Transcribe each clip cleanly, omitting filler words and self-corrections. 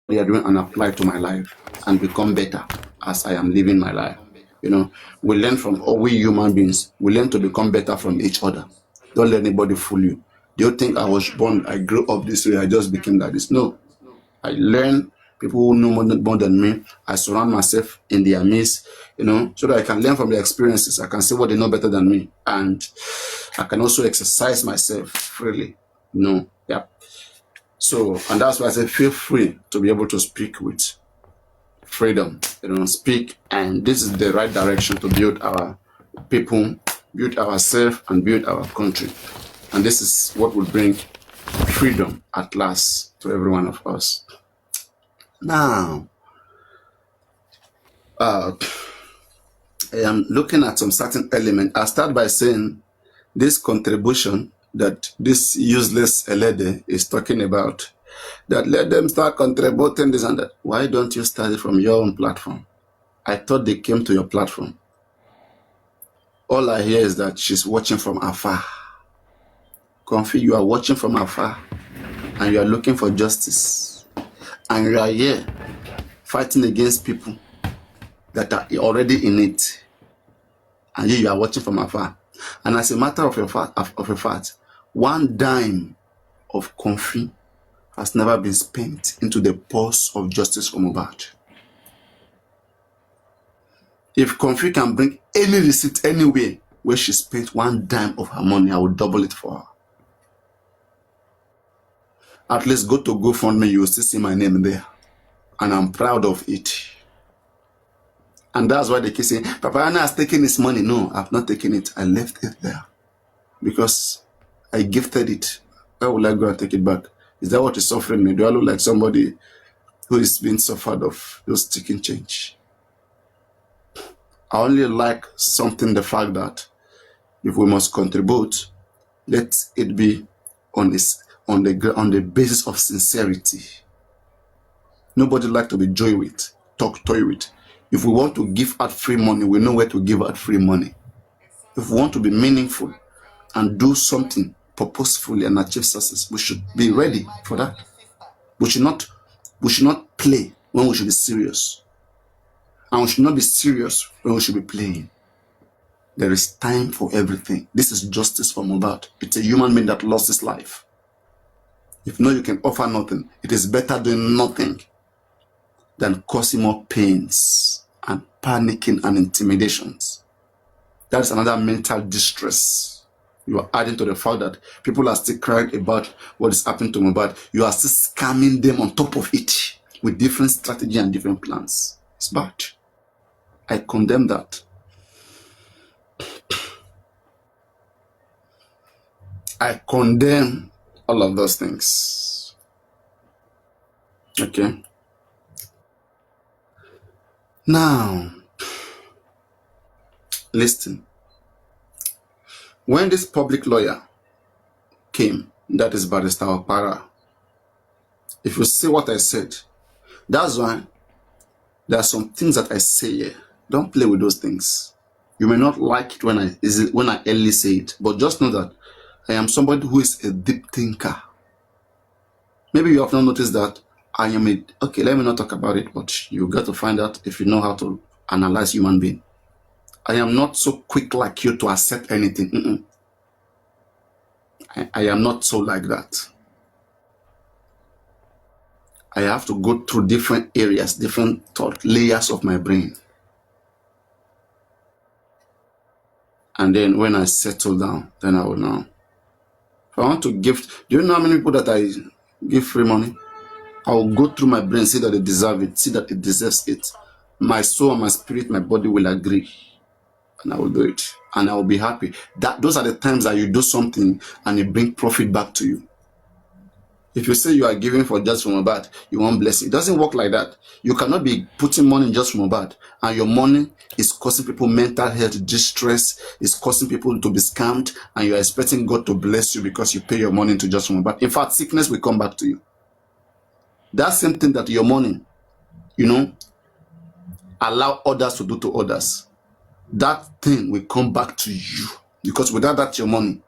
they are doing and apply to my life and become better as I am living my life. You know, we learn from all we human beings. We learn to become better from each other. Don't let anybody fool you. Do you think I was born, I grew up this way, I just became like this? No. I learn people who know more than me. I surround myself in their midst, so that I can learn from their experiences. I can see what they know better than me. And I can also exercise myself freely. Yeah. So, and that's why I say feel free to be able to speak with freedom, speak. And this is the right direction to build our people, build ourselves, and build our country. And this is what will bring freedom at last to every one of us. Now, I am looking at some certain element. I'll start by saying this contribution that this useless Elede is talking about, that let them start contributing this and that. Why don't you start it from your own platform? I thought they came to your platform. All I hear is that she's watching from afar. Comfy, you are watching from afar and you are looking for justice. And you are here fighting against people that are already in it. And you are watching from afar. And as a matter of a fact, one dime of Comfy has never been spent into the purse of justice for Mohbad. If Comfy can bring any receipt anywhere where she spent one dime of her money, I will double it for her. At least go to GoFundMe, you will still see my name there. And I'm proud of it. And that's why they keep saying, Papariano has taken his money. No, I've not taken it. I left it there. Because I gifted it. Why would I go and take it back? Is that what is suffering me? Do I look like somebody who is being suffered of those taking change? I only like something, the fact that if we must contribute, let it be on the basis of sincerity. Nobody like to be toy with. If we want to give out free money, we know where to give out free money. If we want to be meaningful and do something purposefully and achieve success, we should be ready for that. We should not play when we should be serious. And we should not be serious when we should be playing. There is time for everything. This is justice for Mohbad. It's a human being that lost his life. If you can offer nothing, it is better doing nothing than causing more pains and panicking and intimidations. That is another mental distress. You are adding to the fact that people are still crying about what is happening to Mohbad. You are still scamming them on top of it with different strategy and different plans. It's bad. I condemn that. I condemn all of those things. Okay. Now, listen. When this public lawyer came, that is Barrister Opara, if you see what I said, that's why there are some things that I say here. Don't play with those things. You may not like it when I early say it, but just know that I am somebody who is a deep thinker. Maybe you have not noticed that I am okay, let me not talk about it, but you got to find out if you know how to analyze human being. I am not so quick like you to accept anything. I am not so like that. I have to go through different areas, different thought layers of my brain. And then when I settle down, then I will know. If I want to give, do you know how many people that I give free money? I will go through my brain, see that they deserve it, see that it deserves it. My soul, my spirit, my body will agree. And I will do it. And I will be happy. Those are the times that you do something and it brings profit back to you. If you say you are giving for just from Mohbad, you want blessing. It doesn't work like that. You cannot be putting money just from Mohbad, and your money is causing people mental health distress, is causing people to be scammed, and you are expecting God to bless you because you pay your money into just from Mohbad. In fact, sickness will come back to you. That same thing that your money, allow others to do to others. That thing will come back to you, because without that, your money,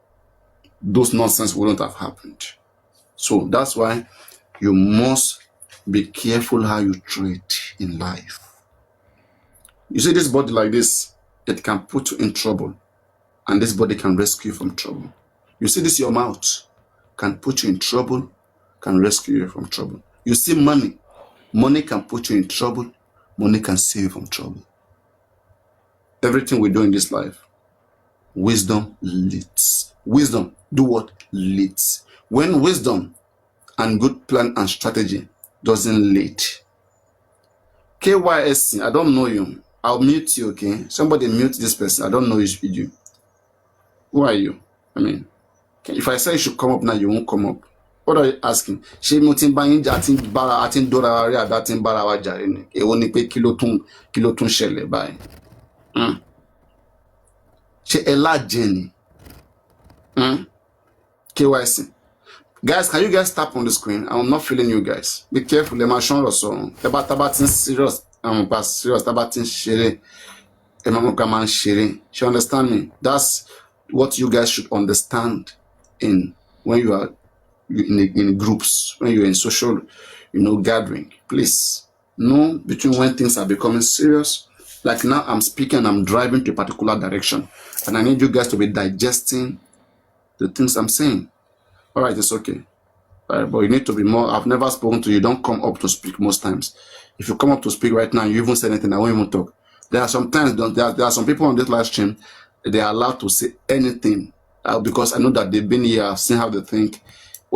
those nonsense wouldn't have happened. So that's why you must Be careful how you treat in life. You see this body like this, it can put you in trouble, and this body can rescue you from trouble. You see this, your mouth can put you in trouble, can rescue you from trouble. You see money, money can put you in trouble, money can save you from trouble. Everything we do in this life, wisdom leads. Wisdom, do what? Leads. When wisdom and good plan and strategy doesn't lead. KYSC, I don't know you. I'll mute you, okay? Somebody mute this person. I don't know you. Who are you? I mean, if I say you should come up now, you won't come up. What are you asking? Ṣé mo tin bá yín jà tin bara atin dora wa rí àbí atin bara wa jà ni? Èwo ni pé kí ló tún ṣẹlẹ̀ báyìí? Ṣé ẹ lájẹ ni? KYC. Guys, can you guys tap on the screen? I'm not feeling you guys. Be careful. Ẹ máa ṣọ́n rọ̀ sọ̀rọ̀. Taba tin serious. Serious. Taba tin ṣeré. Ẹ máa mọ̀ pé a máa ń ṣeré. You understand me? That's what you guys should understand when you are in groups, when you're in social, gathering. Please know between when things are becoming serious. Like now, I'm speaking, I'm driving to a particular direction, and I need you guys to be digesting the things I'm saying. All right, it's okay. All right, but you need to be more. I've never spoken to you. Don't come up to speak most times. If you come up to speak right now, you even say anything, I won't even talk. There are some people on this live stream, they are allowed to say anything because I know that they've been here, I've seen how they think.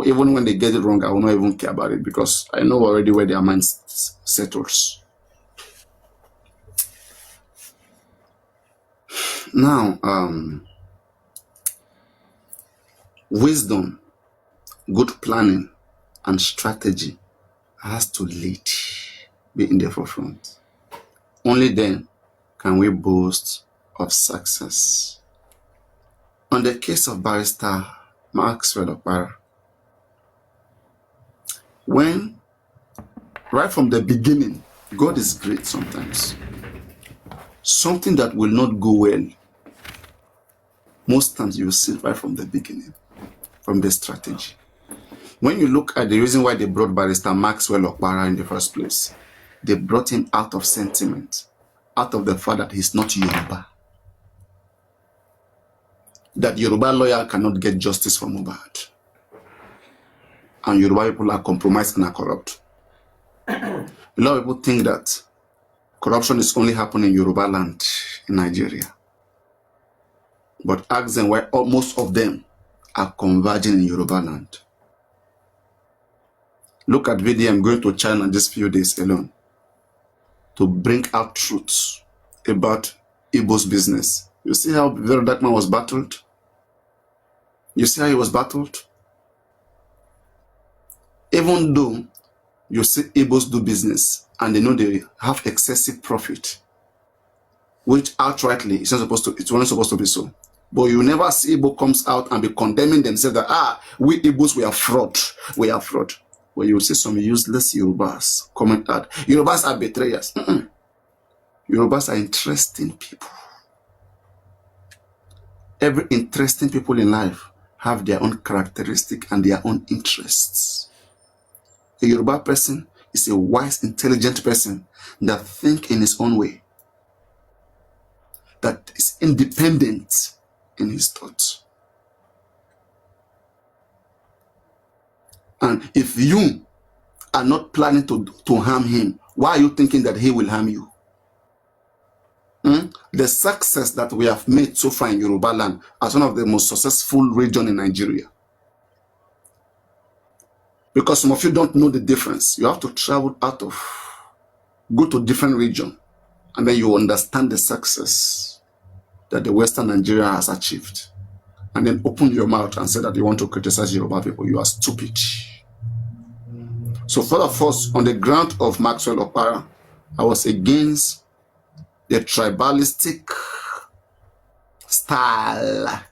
Even when they get it wrong, I will not even care about it because I know already where their mind settles. Now, wisdom, good planning, and strategy has to lead, be in the forefront. Only then can we boast of success. On the case of Barrister Maxwell Okpara, when right from the beginning, God is great sometimes. Something that will not go well, most times you will see right from the beginning, from the strategy. When you look at the reason why they brought Barrister Maxwell Okpara in the first place, they brought him out of sentiment, out of the fact that he's not Yoruba. That Yoruba lawyer cannot get justice from Mohbad. And Yoruba people are compromised and are corrupt. A lot of people think that corruption is only happening in Yoruba land, in Nigeria. But ask them why most of them are converging in Yoruba land. Look at VDM going to China just few days alone to bring out truths about Igbo's business. You see how very that man was battled? You see how he was battled? Even though you see Igbos do business and they know they have excessive profit, which outrightly it's not supposed to be so. But you never see Igbo comes out and be condemning themselves that we Igbos, we are fraud. We are fraud. Well, you will see some useless Yorubas comment out. Yorubas are betrayers. Yorubas are interesting people. Every interesting people in life have their own characteristic and their own interests. A Yoruba person is a wise, intelligent person that thinks in his own way, that is independent in his thoughts. And if you are not planning to harm him, why are you thinking that he will harm you? The success that we have made so far in Yoruba land as one of the most successful regions in Nigeria. Because some of you don't know the difference. You have to travel go to different region, and then you understand the success that the Western Nigeria has achieved. And then open your mouth and say that you want to criticize Yoruba people. You are stupid. So for the first, on the ground of Maxwell Okpara, I was against the tribalistic style.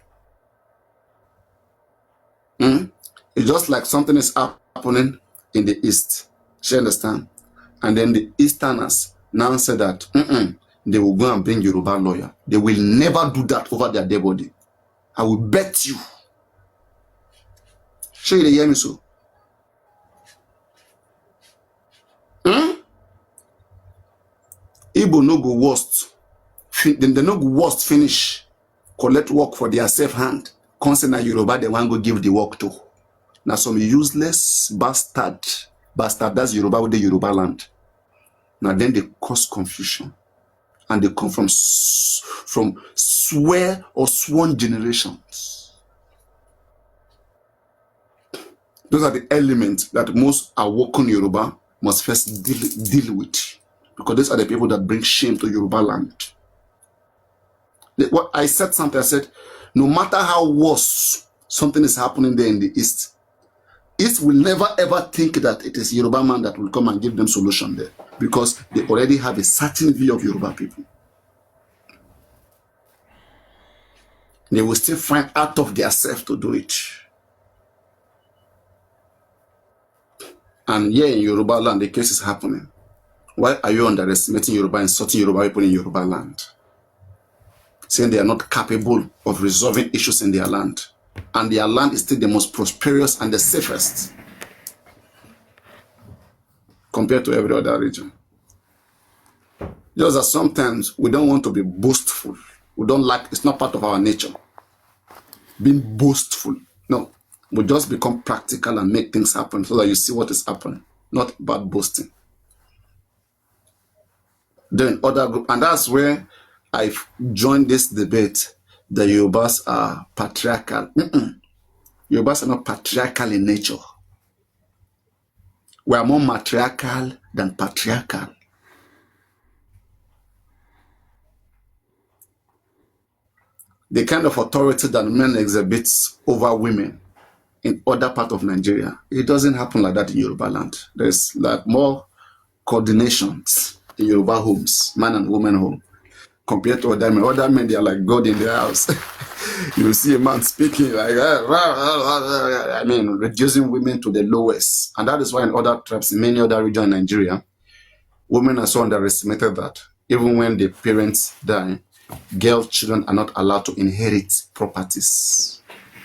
It's just like something is happening in the East. You understand? And then the Easterners now say that they will go and bring Yoruba lawyer. They will never do that over their dead body. I will bet you. Sure, you hear me so? Igbo no go worst. Then they no go worst finish. Collect work for their safe hand. Concern Yoruba, they want go give the work to. Now some useless bastard, that's Yoruba with the Yoruba land. Now then they cause confusion. And they come from swear or sworn generations. Those are the elements that most awoken Yoruba must first deal with. Because these are the people that bring shame to Yoruba land. What I said something, I said, no matter how worse something is happening there in the East will never ever think that it is Yoruba man that will come and give them solution there. Because they already have a certain view of Yoruba people. They will still find out of their self to do it. And here in Yoruba land, the case is happening. Why are you underestimating Yoruba, insulting Yoruba people in Yoruba land? Saying they are not capable of resolving issues in their land. And their land is still the most prosperous and the safest compared to every other region. Just that sometimes we don't want to be boastful. We don't like, it's not part of our nature. Being boastful. No. We just become practical and make things happen so that you see what is happening. Not about boasting. Then other group, and that's where I've joined this debate. The Yorubas are patriarchal. Yorubas are not patriarchal in nature. We are more matriarchal than patriarchal. The kind of authority that men exhibit over women in other parts of Nigeria, it doesn't happen like that in Yoruba land. There's like more coordinations in Yoruba homes, man and woman home, compared to other men. Other men, they are like God in their house. You see a man speaking like, I mean, reducing women to the lowest. And that is why in other tribes, in many other regions in Nigeria, women are so underestimated that even when the parents die, girl children are not allowed to inherit properties.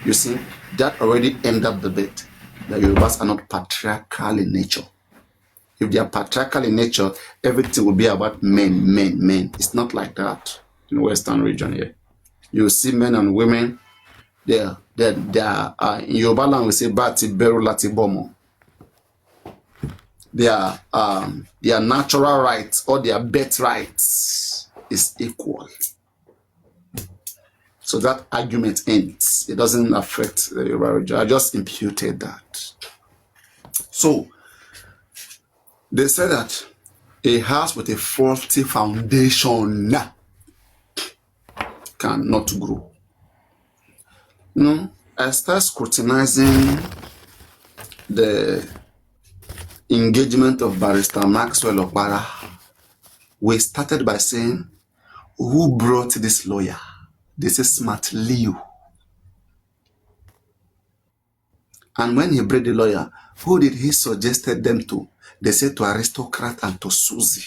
You see, that already ended up the debate. The Yorubas are not patriarchal in nature. If they are patriarchal in nature, everything will be about men. It's not like that in the Western region here. You see men and women, they are in Yoruba land we say Bati Beru Lati Bomo. Their natural rights or their birth rights is equal. So that argument ends. It doesn't affect the Yoruba region. I just imputed that. So they say that a house with a faulty foundation cannot grow. I start scrutinizing the engagement of Barrister Maxwell Okpara. We started by saying, who brought this lawyer? This is Smart Leo. And when he brought the lawyer, who did he suggested them to? They said to Aristocrat and to Susie.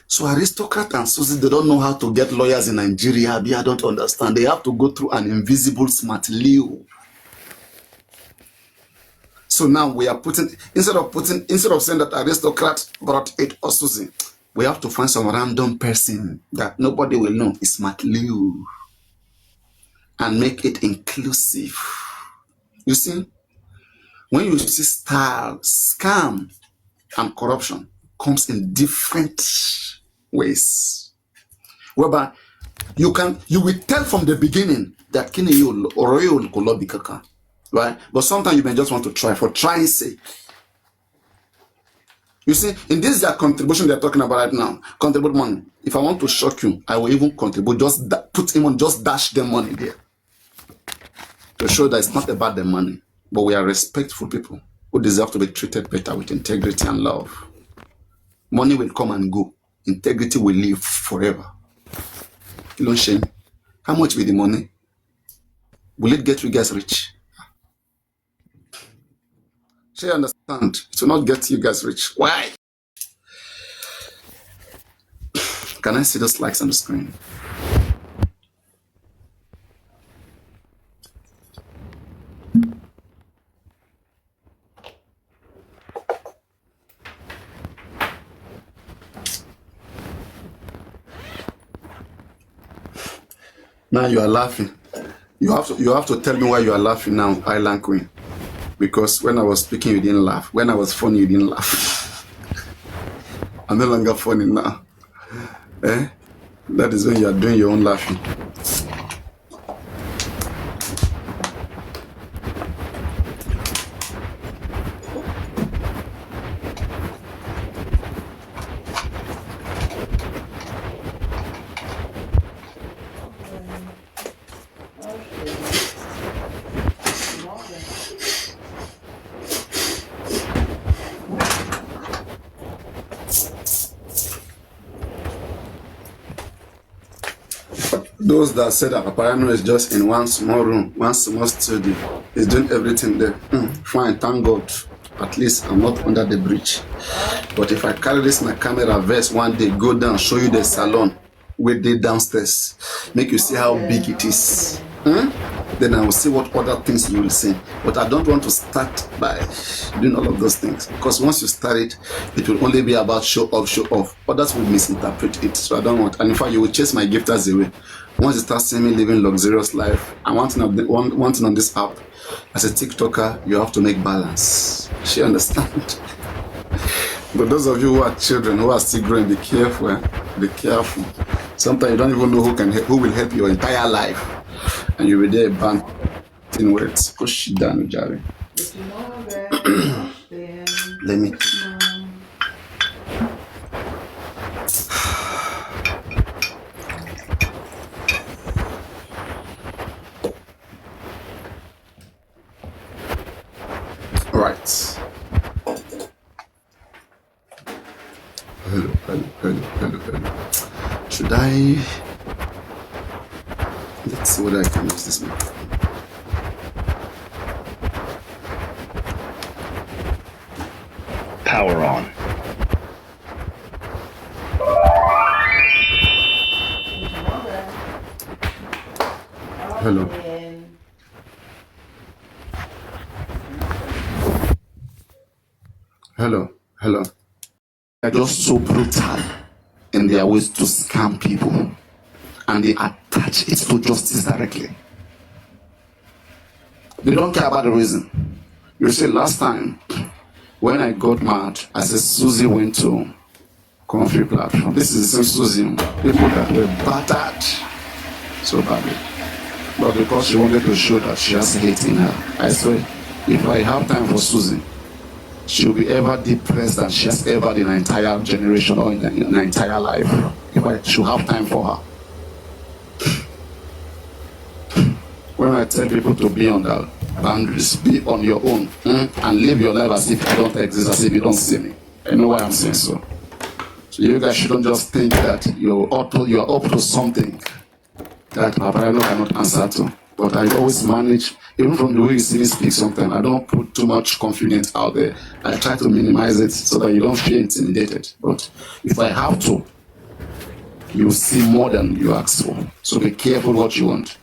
So Aristocrat and Susie, they don't know how to get lawyers in Nigeria. I don't understand. They have to go through an invisible Smart Leo. So now we are instead of saying that Aristocrat brought it or Susie, we have to find some random person that nobody will know is Smart Leo and make it inclusive. You see, when you see style, scam, and corruption comes in different ways, whereby you will tell from the beginning that Kini or Kaka, right? But sometimes you may just want to try for trying's sake. You see, in this their contribution they're talking about right now, contribute money. If I want to shock you, I will even contribute, just dash them money there to show that it's not about the money, but we are respectful people who deserve to be treated better with integrity and love. Money will come and go. Integrity will live forever. You don't shame. How much will the money? Will it get you guys rich? So you understand? It will not get you guys rich. Why? Can I see those likes on the screen? Now you are laughing. You have to tell me why you are laughing now, Island Queen. Because when I was speaking, you didn't laugh. When I was funny, you didn't laugh. I'm no longer funny now. Eh? That is when you are doing your own laughing. Those that say that Papariano is just in one small room, one small studio, is doing everything there. Fine, thank God. At least I'm not under the bridge. But if I carry this my camera vest one day, go down, show you the salon, wait there downstairs, make you see how big it is. Then I will see what other things you will see. But I don't want to start by doing all of those things. Because once you start it, it will only be about show off, show off. Others will misinterpret it. So I don't want. And in fact, you will chase my gifters away. Once you start seeing me living luxurious life, and one thing on this app, as a TikToker, you have to make balance. She understand. But those of you who are children, who are still growing, be careful. Be careful. Sometimes you don't even know who will help your entire life. And you'll be there banting words. Push it down, Jerry. Let me. All right. Hello. Should I? Let's see whether I can use this microphone. Power on. Hello. Hello. They're just so brutal in their ways to scam people. And they attach it to justice directly. They don't care about the reason. You see, last time when I got mad, I said Susie went to Comfy platform. This is the same Susie, people that were battered so badly. But because she wanted to show that she has hate in her, I swear, if I have time for Susie, she'll be ever depressed than she has ever in her entire generation or in her entire life. If I should have time for her. When I tell people to be on the boundaries, be on your own, and live your life as if I don't exist, as if you don't see me. I know why I'm saying so. So you guys shouldn't just think that you're up to something that Papariano cannot answer to. But I always manage, even from the way you see me speak sometimes, I don't put too much confidence out there. I try to minimize it so that you don't feel intimidated. But if I have to, you see more than you ask for. So be careful what you want.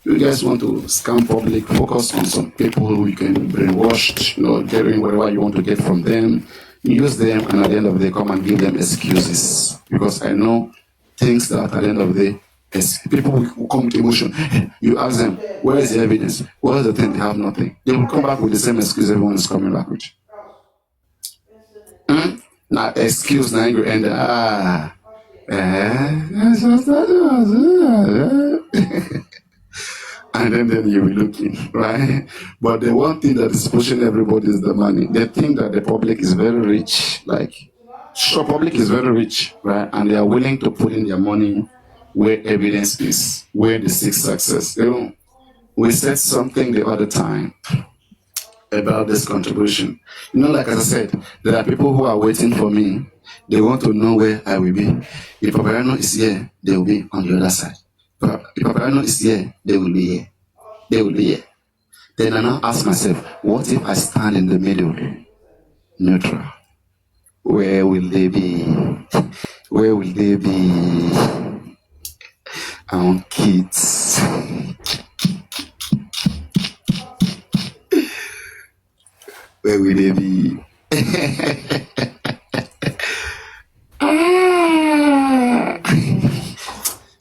You guys want to scam public, focus on some people who you can brainwash, getting whatever you want to get from them. Use them, and at the end of the day, come and give them excuses. Because I know things that at the end of the day, people will come with emotion. You ask them, where is the evidence? What is the thing? They have nothing. They will come back with the same excuse everyone is coming back with. Now, excuse, now you end and then you'll be looking, right? But the one thing that is pushing everybody is the money. They think that the public is very rich. Sure, public is very rich, right? And they are willing to put in their money where evidence is, where they seek success. We said something the other time about this contribution. Like as I said, there are people who are waiting for me. They want to know where I will be. If Papariano is here, they will be on the other side. If Papariano is here, they will be here. They will be here. Then I now ask myself, what if I stand in the middle, neutral? Where will they be? Where will they be? I want kids. Where will they be?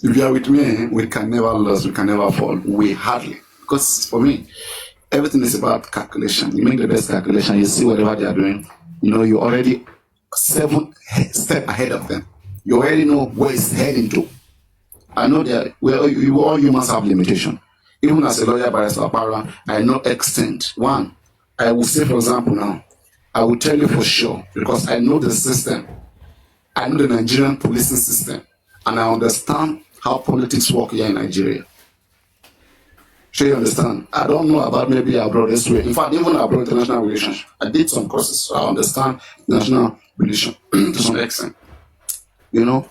If you are with me, we can never lose, we can never fall. We hardly. Because for me, everything is about calculation. You make the best calculation, you see whatever they are doing. You know, you're already 7 steps ahead of them. You already know where it's heading to. I know that all humans have limitation. Even as a lawyer, barrister, Papariano, I know extent. One, I will say, for example, now, I will tell you for sure, because I know the system. I know the Nigerian policing system, and I understand how politics work here in Nigeria. Sure you understand? I don't know about maybe abroad this way. In fact, even abroad international relations, I did some courses, so I understand international relations to some extent. You know,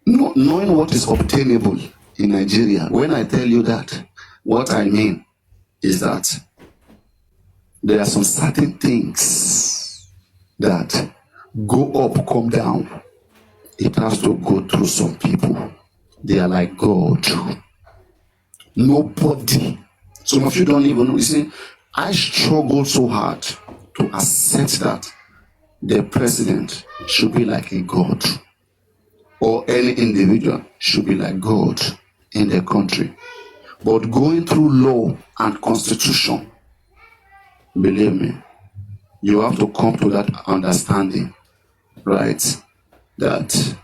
knowing what is obtainable in Nigeria, when I tell you that, what I mean is that there are some certain things that go up, come down. It has to go through some people. They are like God. Nobody. Some of you don't even know. You see, I struggle so hard to accept that the president should be like a God, or any individual should be like God in the country. But going through law and constitution, believe me, you have to come to that understanding, right? That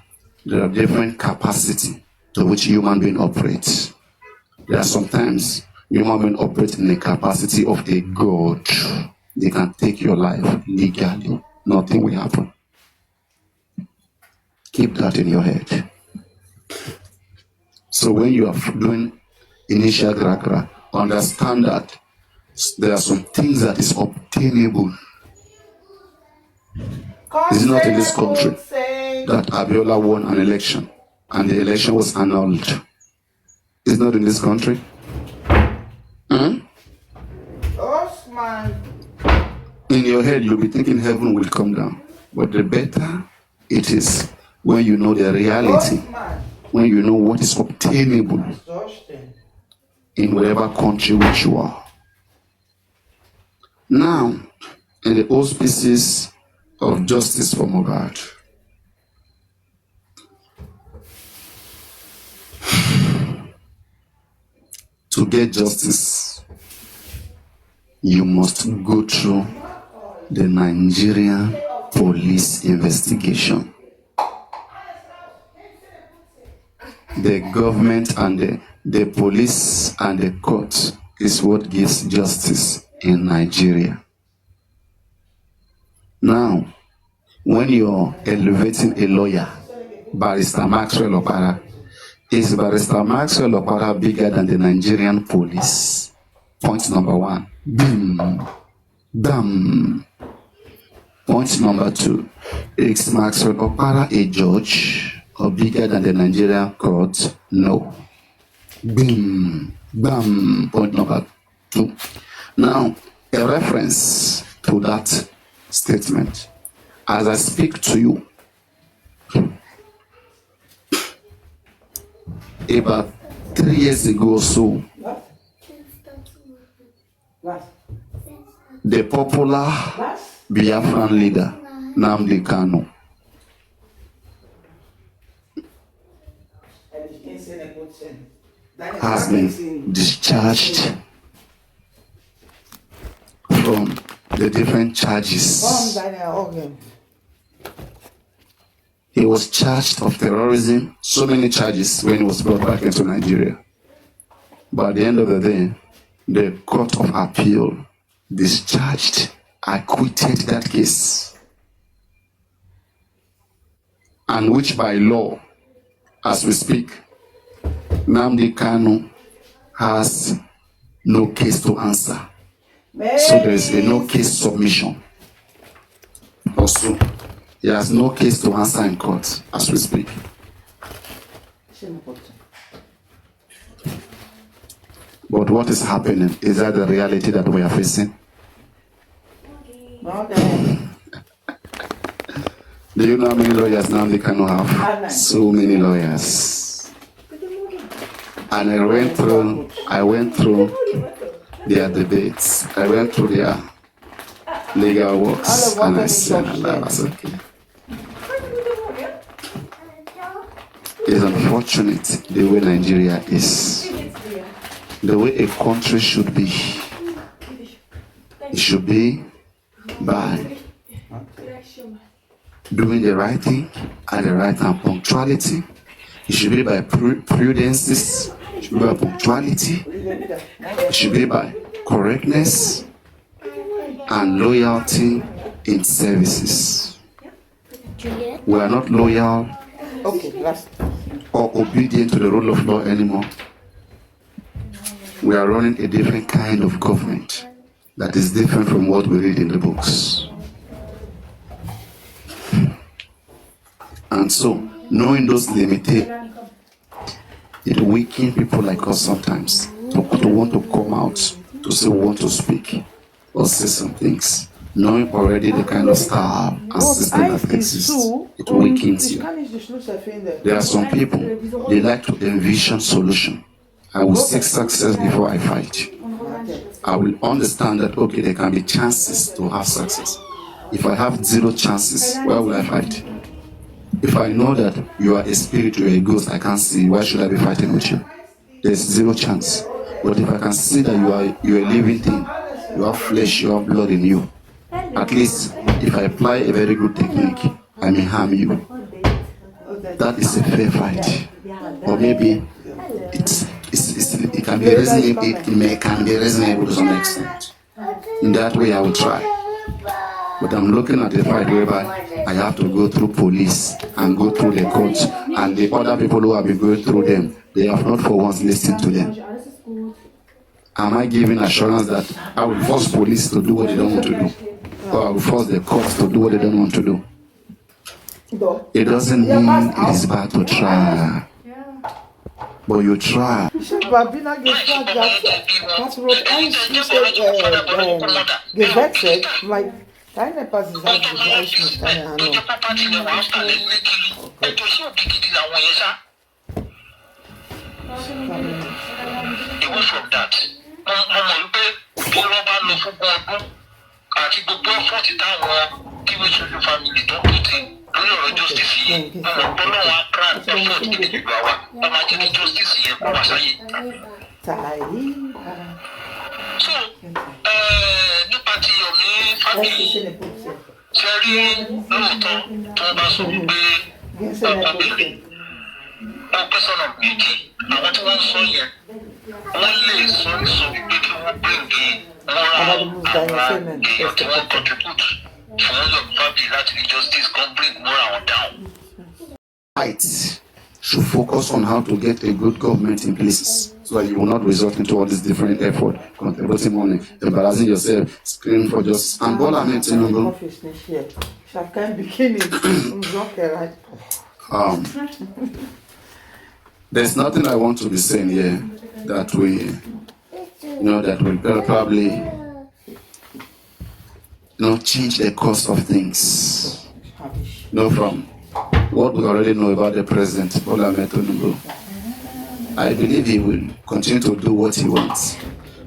there are different capacity to which human being operates. There are sometimes human being operate in the capacity of a God. They can take your life legally. Nothing will happen. Keep that in your head. So when you are doing initial grakra, understand that there are some things that is obtainable. It's not in this country that Abiola won an election and the election was annulled. It's not in this country. In your head, you'll be thinking heaven will come down. But the better it is when you know the reality, when you know what is obtainable in whatever country which you are. Now, in the auspices of justice for Mohbad, to get justice, you must go through the Nigerian police investigation. The government and the police and the court is what gives justice in Nigeria. Now, when you're elevating a lawyer, Barrister Maxwell Okpara, is Barrister Maxwell Okpara bigger than the Nigerian police? Point number one. Boom. Bam. Point number two. Is Maxwell Okpara a judge or bigger than the Nigerian court? No. Boom. Bam. Point number two. Now, a reference to that statement. As I speak to you, about 3 years ago or so, the popular Biafran leader, Nnamdi Kanu, has been discharged from the different charges. He was charged of terrorism, so many charges when he was brought back into Nigeria. But at the end of the day, the Court of Appeal discharged, acquitted that case. And which by law, as we speak, Nnamdi Kanu has no case to answer. So there is a no case submission. Also, he has no case to answer in court as we speak. But what is happening? Is that the reality that we are facing? Do you know how many lawyers now they cannot have? So many lawyers. And I went through their debates. I went through their legal works, and I said, Allah was okay. It's unfortunate the way Nigeria is. The way a country should be. It should be by doing the right thing at the right time. Punctuality. It should be by prudences. It should be by punctuality. It should be by correctness and loyalty in services. We are not loyal or obedient to the rule of law anymore. We are running a different kind of government that is different from what we read in the books. And so, knowing those limitations, it weakens people like us sometimes to want to come out, to say we want to speak or say some things. Knowing already the kind of style and system that exists, it weakens you. There are some people, they like to envision solution. I will seek success before I fight. I will understand that, okay, there can be chances to have success. If I have 0 chances, why will I fight? If I know that you are a spirit, you are a ghost, I can't see, why should I be fighting with you? There's 0 chance. But if I can see that you are a living thing, you have flesh, you have blood in you, at least if I apply a very good technique, I may harm you. That is a fair fight. Or maybe it can be reasonable, it can be reasonable to some extent. In that way I will try. But I'm looking at a fight whereby I have to go through police and go through the courts, and the other people who have been going through them, they have not for once listened to them. Am I giving assurance that I will force police to do what they don't want to do? Or I will force the courts to do what they don't want to do? It doesn't mean it is bad to try. But you try. Babina gesagt, das wird gewechselt, weil keine Pass sagt, du weißt nicht, keine Ahnung. Should focus on how to get a good government in places so that you will not resort into all this different effort, contributing money, embarrassing yourself, screaming for justice. And all I meant to know. There's nothing I want to be saying here that will probably change the course of things. From what we already know about the president, I believe he will continue to do what he wants.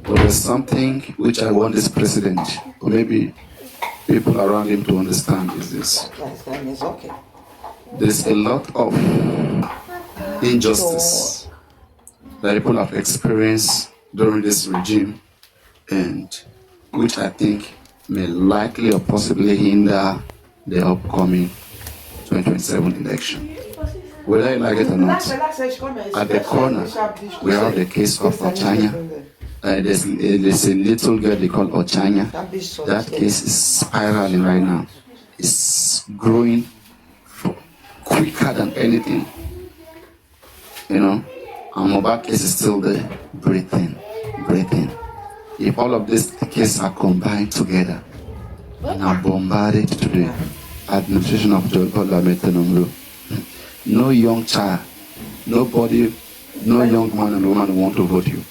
But there's something which I want this president, or maybe people around him, to understand is this. There's a lot of injustice that people have experienced during this regime, and which I think may likely or possibly hinder the upcoming 2027 election. Whether you like it or not, at the corner, we have the case of Ochanya. There's a little girl they call Ochanya. That case is spiraling right now. It's growing quicker than anything. And Mohbad case is still there, breathing. If all of these cases are combined together and are bombarded today, administration of John Papariano, no young child, nobody, no young man and woman want to vote you,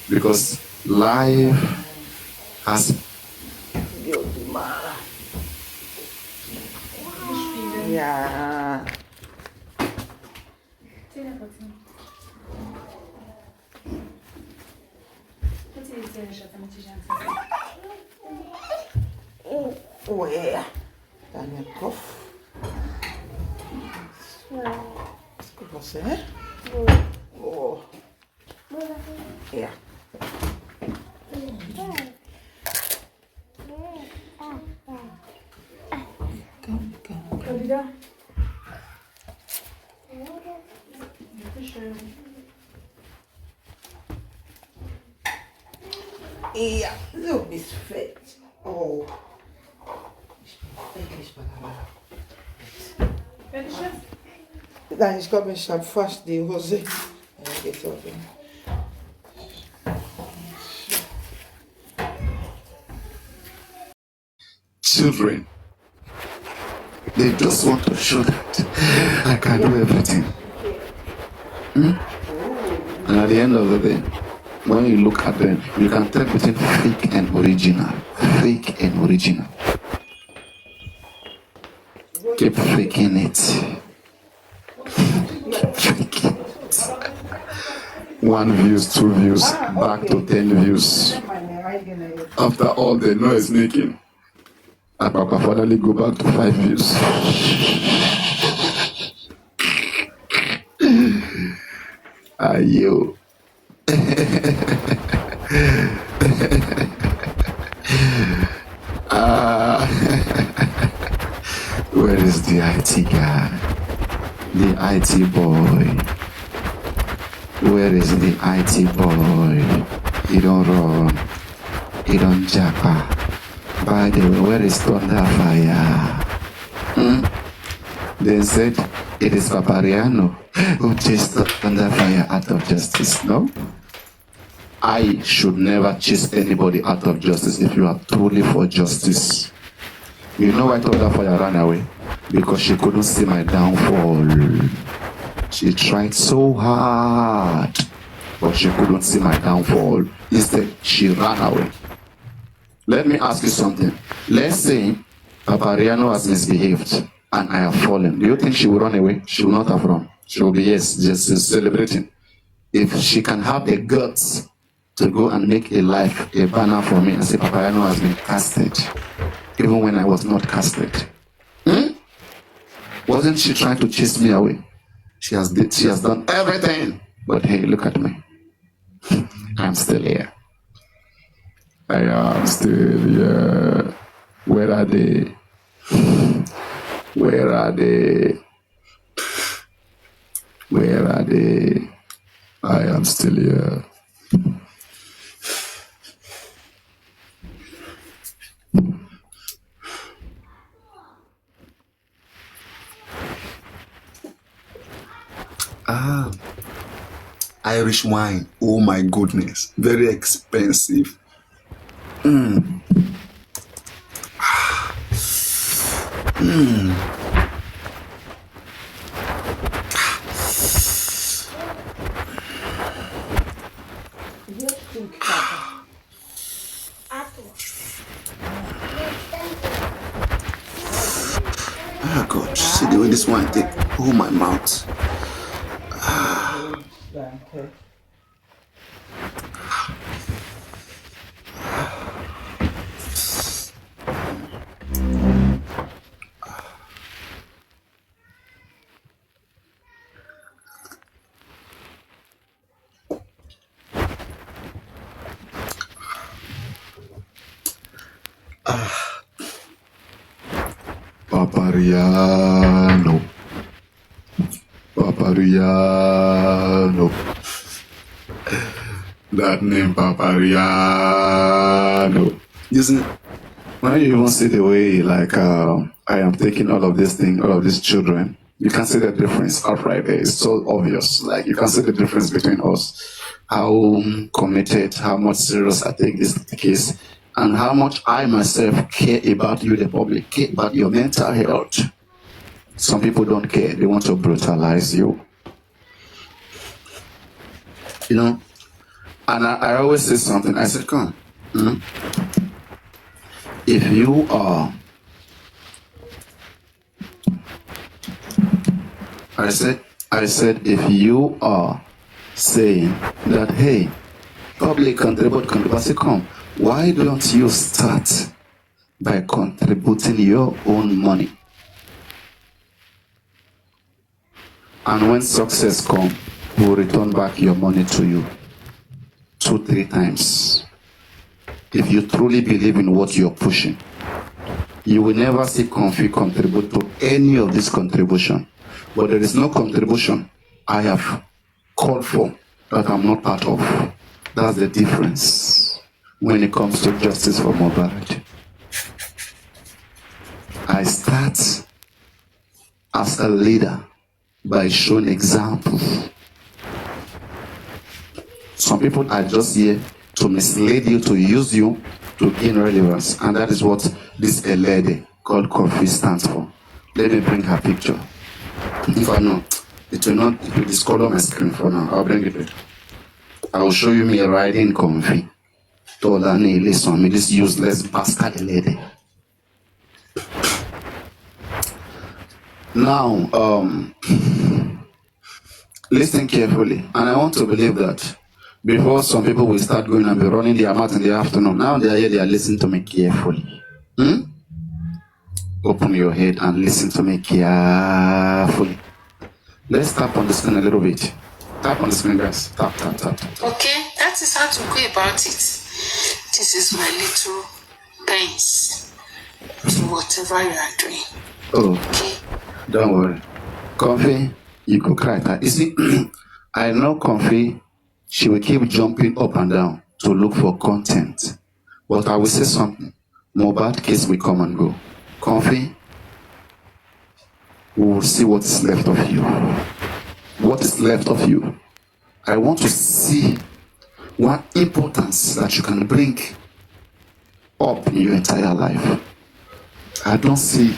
because life has Daniel Koff. Jose, eh? Oh. Yeah. Come. Yeah, look this fit. Oh. Dan is coming sharp fast the Jose. Get up. Children, they just want to show that I can do everything. And at the end of the day, when you look at them, you can tell between fake and original. Fake and original. Keep faking it. Fake it. 1 views, 2 views, back to 10 views. After all the noise making, I finally go back to 5 views. Ayo. Where is the IT guy? The IT boy. Where is the IT boy? He don't run. He don't japa. By the way, where is Thunderfire? They said it is Papariano who chased Thunderfire out of justice. No? I should never chase anybody out of justice if you are truly for justice. You know why Thunderfire ran away? Because she couldn't see my downfall. She tried so hard, but she couldn't see my downfall. Instead, she ran away. Let me ask you something. Let's say Papariano has misbehaved and I have fallen. Do you think she will run away? She will not have run. She will be, yes, just celebrating. If she can have the guts to go and make a banner for me and say Papariano has been casted, even when I was not casted. Wasn't she trying to chase me away? She has done everything. But hey, look at me. I'm still here. I am still here. Where are they? Where are they? Where are they? I am still here. Irish wine. Oh my goodness. Very expensive. Oh God, see the way this wine take hold my mouth. Papariano. Papariano. That name, Papariano. Isn't it? When you even see the way, like, I am taking all of this thing, all of these children, you can see the difference outright there. It's so obvious. Like, you can see the difference between us. How committed, how much serious I take this case, and how much I myself care about you, the public, care about your mental health. Some people don't care. They want to brutalize you. You know? And I always say something. I said, come. If you are... I said, if you are saying that, hey, public contribute, I say, come. Why don't you start by contributing your own money? And when success comes, we'll return back your money to you 2-3 times. If you truly believe in what you're pushing, you will never see Comfy contribute to any of this contribution. But there is no contribution I have called for that I'm not part of. That's the difference when it comes to justice for Mohbad. I start as a leader by showing examples. Some people are just here to mislead you, to use you, to gain relevance. And that is what this lady called Comfy stands for. Let me bring her picture. If I know, it will discolor my screen for now. I'll bring it back. I will show you me riding Comfy. Told her, listen, me this useless bastard lady. Now, listen carefully. And I want to believe that before some people will start going and be running their mouth in the afternoon, now they are here, they are listening to me carefully. Open your head and listen to me carefully. Let's tap on the screen a little bit. Tap on the screen, guys. Tap, tap, tap, tap, tap. Okay, that is how to go about it. This is my little thanks to whatever you are doing. Oh, okay. Don't worry. Comfy, you could cry. You see, I know Comfy, she will keep jumping up and down to look for content. But I will say something. Mohbad case will come and go. Comfy, we will see what is left of you. What is left of you? I want to see what importance that you can bring up in your entire life. I don't see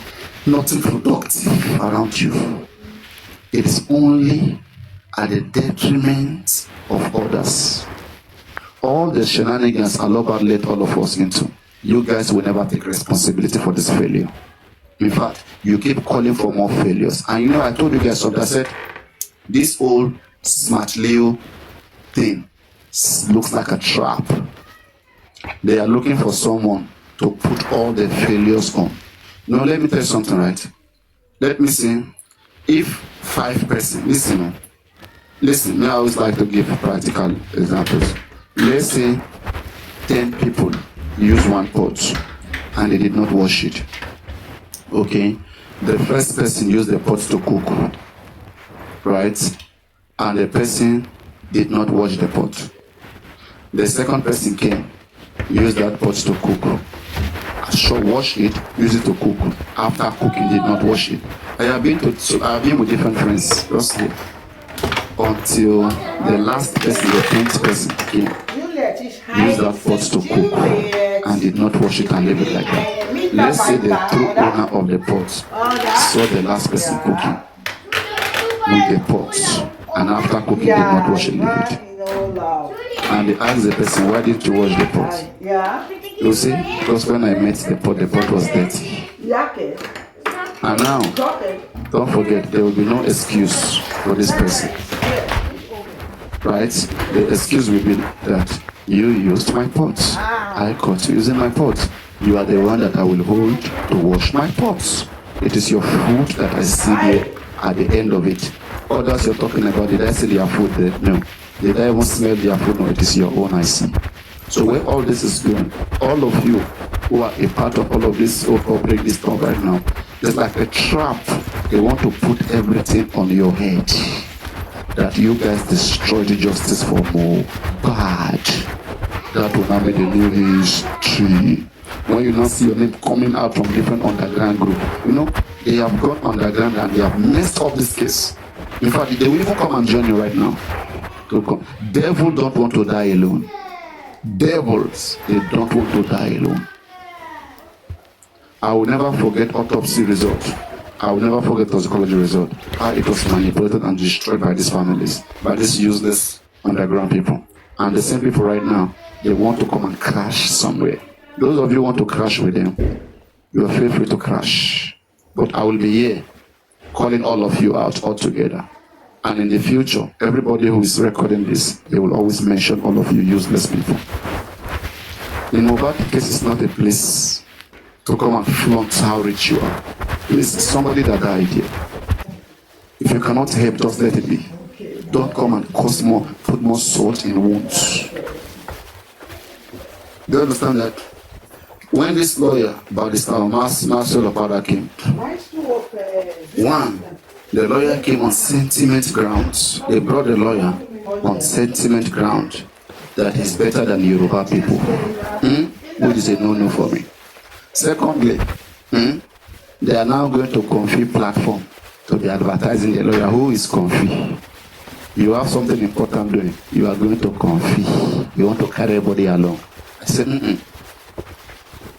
nothing productive around you. It is only at the detriment of others. All the shenanigans Allah led all of us into, you guys will never take responsibility for this failure. In fact, you keep calling for more failures. And you know, I told you guys something. I said, this old smart Leo thing looks like a trap. They are looking for someone to put all the failures on. Now, let me tell you something, right? Let me see. If 5 persons, listen, me I always like to give practical examples. Let's say 10 people use one pot and they did not wash it. Okay? The first person used the pot to cook, right? And the person did not wash the pot. The second person came, used that pot to cook. Wash it, use it to cook. After cooking, did not wash it. I have been with different friends, just here, until the last person, the 10th person came, used that pot to cook and did not wash it and leave it like that. Let's say the true owner of the pot saw the last person cooking with the pot, and after cooking did not wash it, leave it. And they asked the person, why didn't you wash the pot? You see, because when I met the pot was dirty. And now, don't forget, there will be no excuse for this person. Right? The excuse will be that you used my pot. I caught you using my pot. You are the one that I will hold to wash my pots. It is your food that I see there at the end of it. Others you're talking about, did I see their food there? No. Did I even smell their food? No, it is your own I see. So where all this is going, all of you who are a part of all of this, or break this down right now, it's like a trap. They want to put everything on your head. That you guys destroy the justice for Mohbad. That will not be the new history. When you now see your name coming out from different underground group, they have gone underground and they have messed up this case. In fact, they will even come and join you right now. Devil don't want to die alone. Devils, they don't want to die alone. I will never forget autopsy result. I will never forget toxicology result. How it was manipulated and destroyed by these families, by these useless underground people. And the same people right now, they want to come and crash somewhere. Those of you who want to crash with them, you are feel free to crash. But I will be here calling all of you out all together. And in the future, everybody who is recording this, they will always mention all of you useless people. The Mohbad case is not a place to come and flaunt how rich you are. It is somebody that died here. If you cannot help, just let it be. Don't come and put more salt in wounds. Do you understand that? When this lawyer, Barrister Marcel Opara came, one, the lawyer came on sentiment grounds. They brought the lawyer on sentiment ground that he's better than Yoruba people. Which is a no-no for me. Secondly, they are now going to Confi platform to be advertising the lawyer who is Confi. You have something important doing. You are going to Confi. You want to carry everybody along. I said,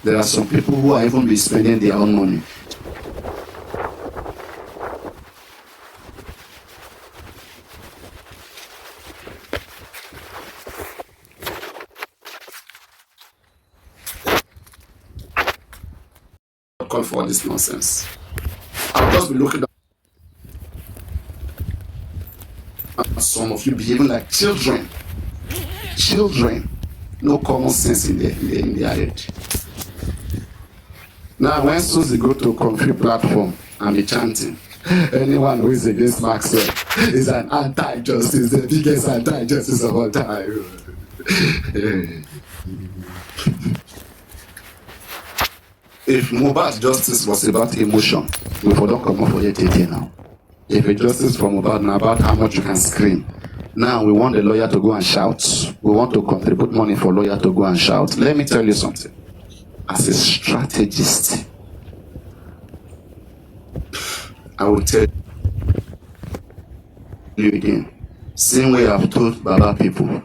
There are some people who are even be spending their own money. Call for this nonsense. I'll just be looking at some of you behaving like children. Children. No common sense in their head. Now, when Susie go to a Confi platform and be chanting, anyone who is against Maxwell is an anti-justice, the biggest anti-justice of all time. If Mohbad's justice was about emotion, we don't come up for it now. If a justice for Mohbad now about how much you can scream, now we want the lawyer to go and shout. We want to contribute money for lawyer to go and shout. Let me tell you something. As a strategist, I will tell you again. Same way I've told Baba people.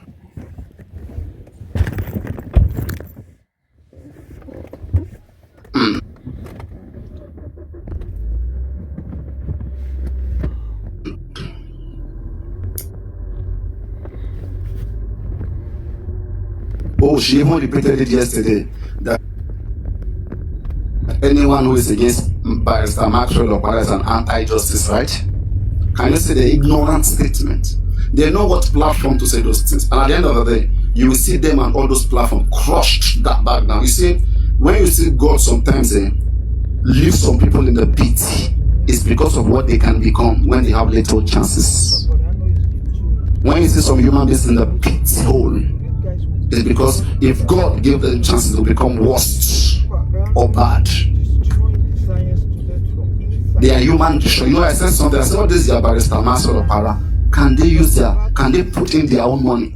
Oh, she even repeated it yesterday that anyone who is against Barrister Maxwell Opara is an anti-justice, right? Can you see the ignorant statement? They know what platform to say those things. And at the end of the day, you will see them and all those platforms crushed that back down. You see, when you see God sometimes leave some people in the pit, it's because of what they can become when they have little chances. When you see some human beings in the pit hole, it's because if God gave them chances to become worse or bad, they are human. You know, I said something. I said, "Oh, this is your Barrister Maxwell Opara. Can they put in their own money?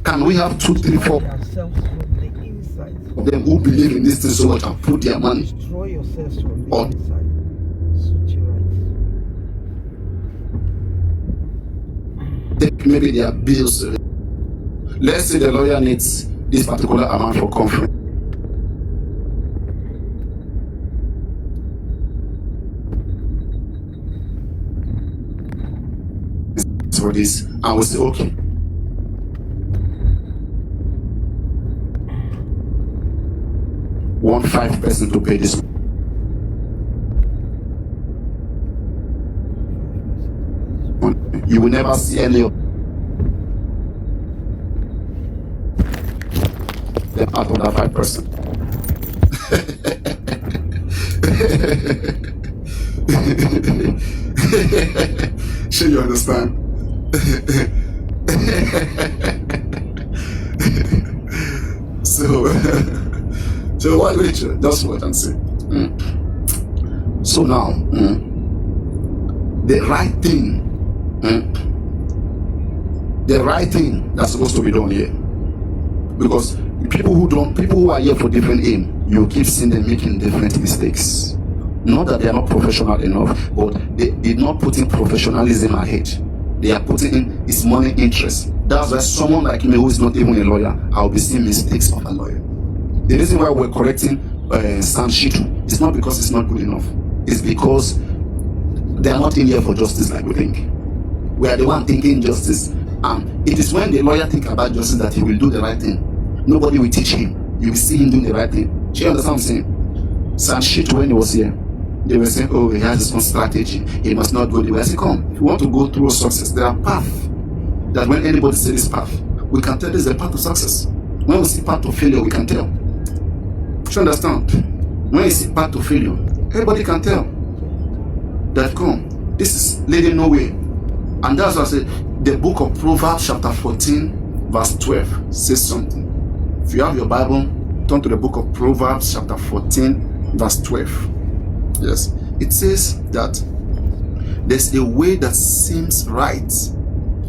Can we have 2, 3, 4 of them who believe in this thing so much and put their money or take maybe their bills? Let's say the lawyer needs this particular amount for conference. For this, and we'll say, okay. Want 5 person to pay this. You will never see any of them out of that 5%. Sure, you understand? So what Richard? That's what I'm saying. So now, the right thing that's supposed to be done here, because people who are here for different aim, you keep seeing them making different mistakes. Not that they are not professional enough, but they did not put in professionalism ahead. They are putting in its money interest. That's why someone like me who is not even a lawyer, I'll be seeing mistakes of a lawyer. The reason why we're correcting Sam Shitu is not because it's not good enough. It's because they are not in here for justice like we think. We are the one thinking justice. And it is when the lawyer think about justice that he will do the right thing. Nobody will teach him. You will see him doing the right thing. Do you understand what I'm saying? Sam Shitu, when he was here, they were saying, oh, he has his own strategy. He must not go the way. I say, come, if you want to go through success, there are paths that when anybody says this path, we can tell this is a path of success. When we see path of failure, we can tell. Do you understand? When you see path of failure, everybody can tell that, come, This is leading nowhere. And that's why I say the book of Proverbs chapter 14 verse 12 says something. If you have your Bible, turn to the book of Proverbs chapter 14 verse 12. Yes, it says that there's a way that seems right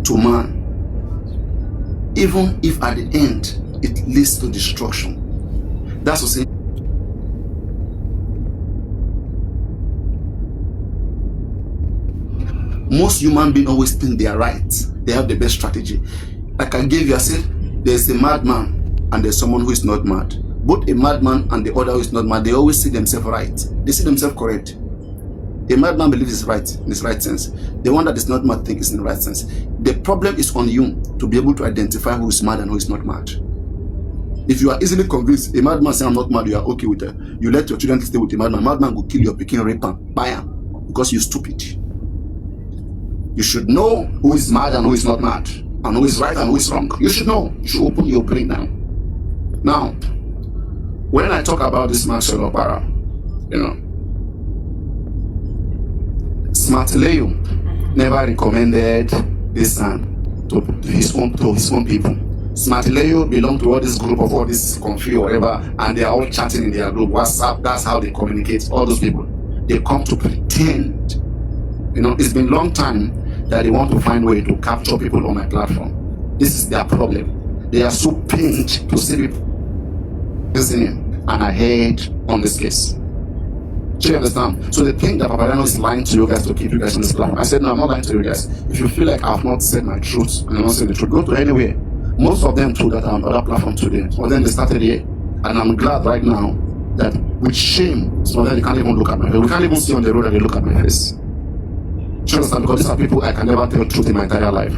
to man, even if at the end it leads to destruction. That's what saying. Most human beings always think they are right. They have the best strategy. Like I gave you, I said, there's a madman and there's someone who is not mad. Both a madman and the other who is not mad, they always see themselves right. They see themselves correct. A madman believes he's right in his right sense. The one that is not mad thinks it's in the right sense. The problem is on you to be able to identify who is mad and who is not mad. If you are easily convinced, a madman saying I'm not mad, you are okay with it. You let your children stay with a madman. Madman will kill your pikin, rape and buy him because you're stupid. You should know who is mad and who is not mad, and who is right and who is wrong. You should know. You should open your brain now. Now, when I talk about this Marshall Opara, Smart Leo never recommended this son to his own people. Smart Leo belong to all this group of all this confused or whatever, and they are all chatting in their group WhatsApp. That's how they communicate. All those people, they come to pretend. It's been a long time that they want to find a way to capture people on my platform. This is their problem. They are so pained to see people listening and ahead on this case. Do you understand? So they think that Papariano is lying to you guys to keep you guys on this platform. I said, no, I'm not lying to you guys. If you feel like I have not said my truth and I'm not saying the truth, go to anywhere. Most of them too that are on other platform today. Some of them they started here. And I'm glad right now that with shame, some of them they can't even look at my face. We can't even see on the road that they look at my face. Do you understand? Because these are people I can never tell truth in my entire life.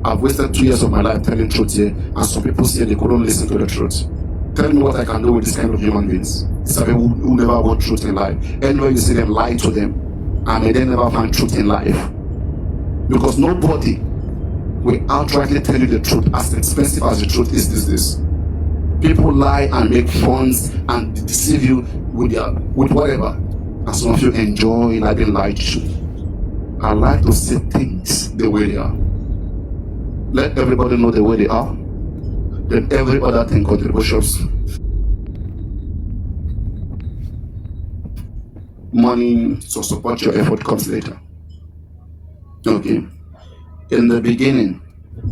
I've wasted 2 years of my life telling truth here, and some people say they couldn't listen to the truth. Tell me what I can do with this kind of human beings. These are people who never want truth in life. Anywhere you see them, lie to them, and they never find truth in life. Because nobody will outrightly tell you the truth, as expensive as the truth is these days. People lie and make funds and deceive you with whatever. And some of you enjoy being lied to. I like to see things the way they are. Let everybody know the way they are. Then every other thing contributes. Money to support your effort comes later. Okay. In the beginning,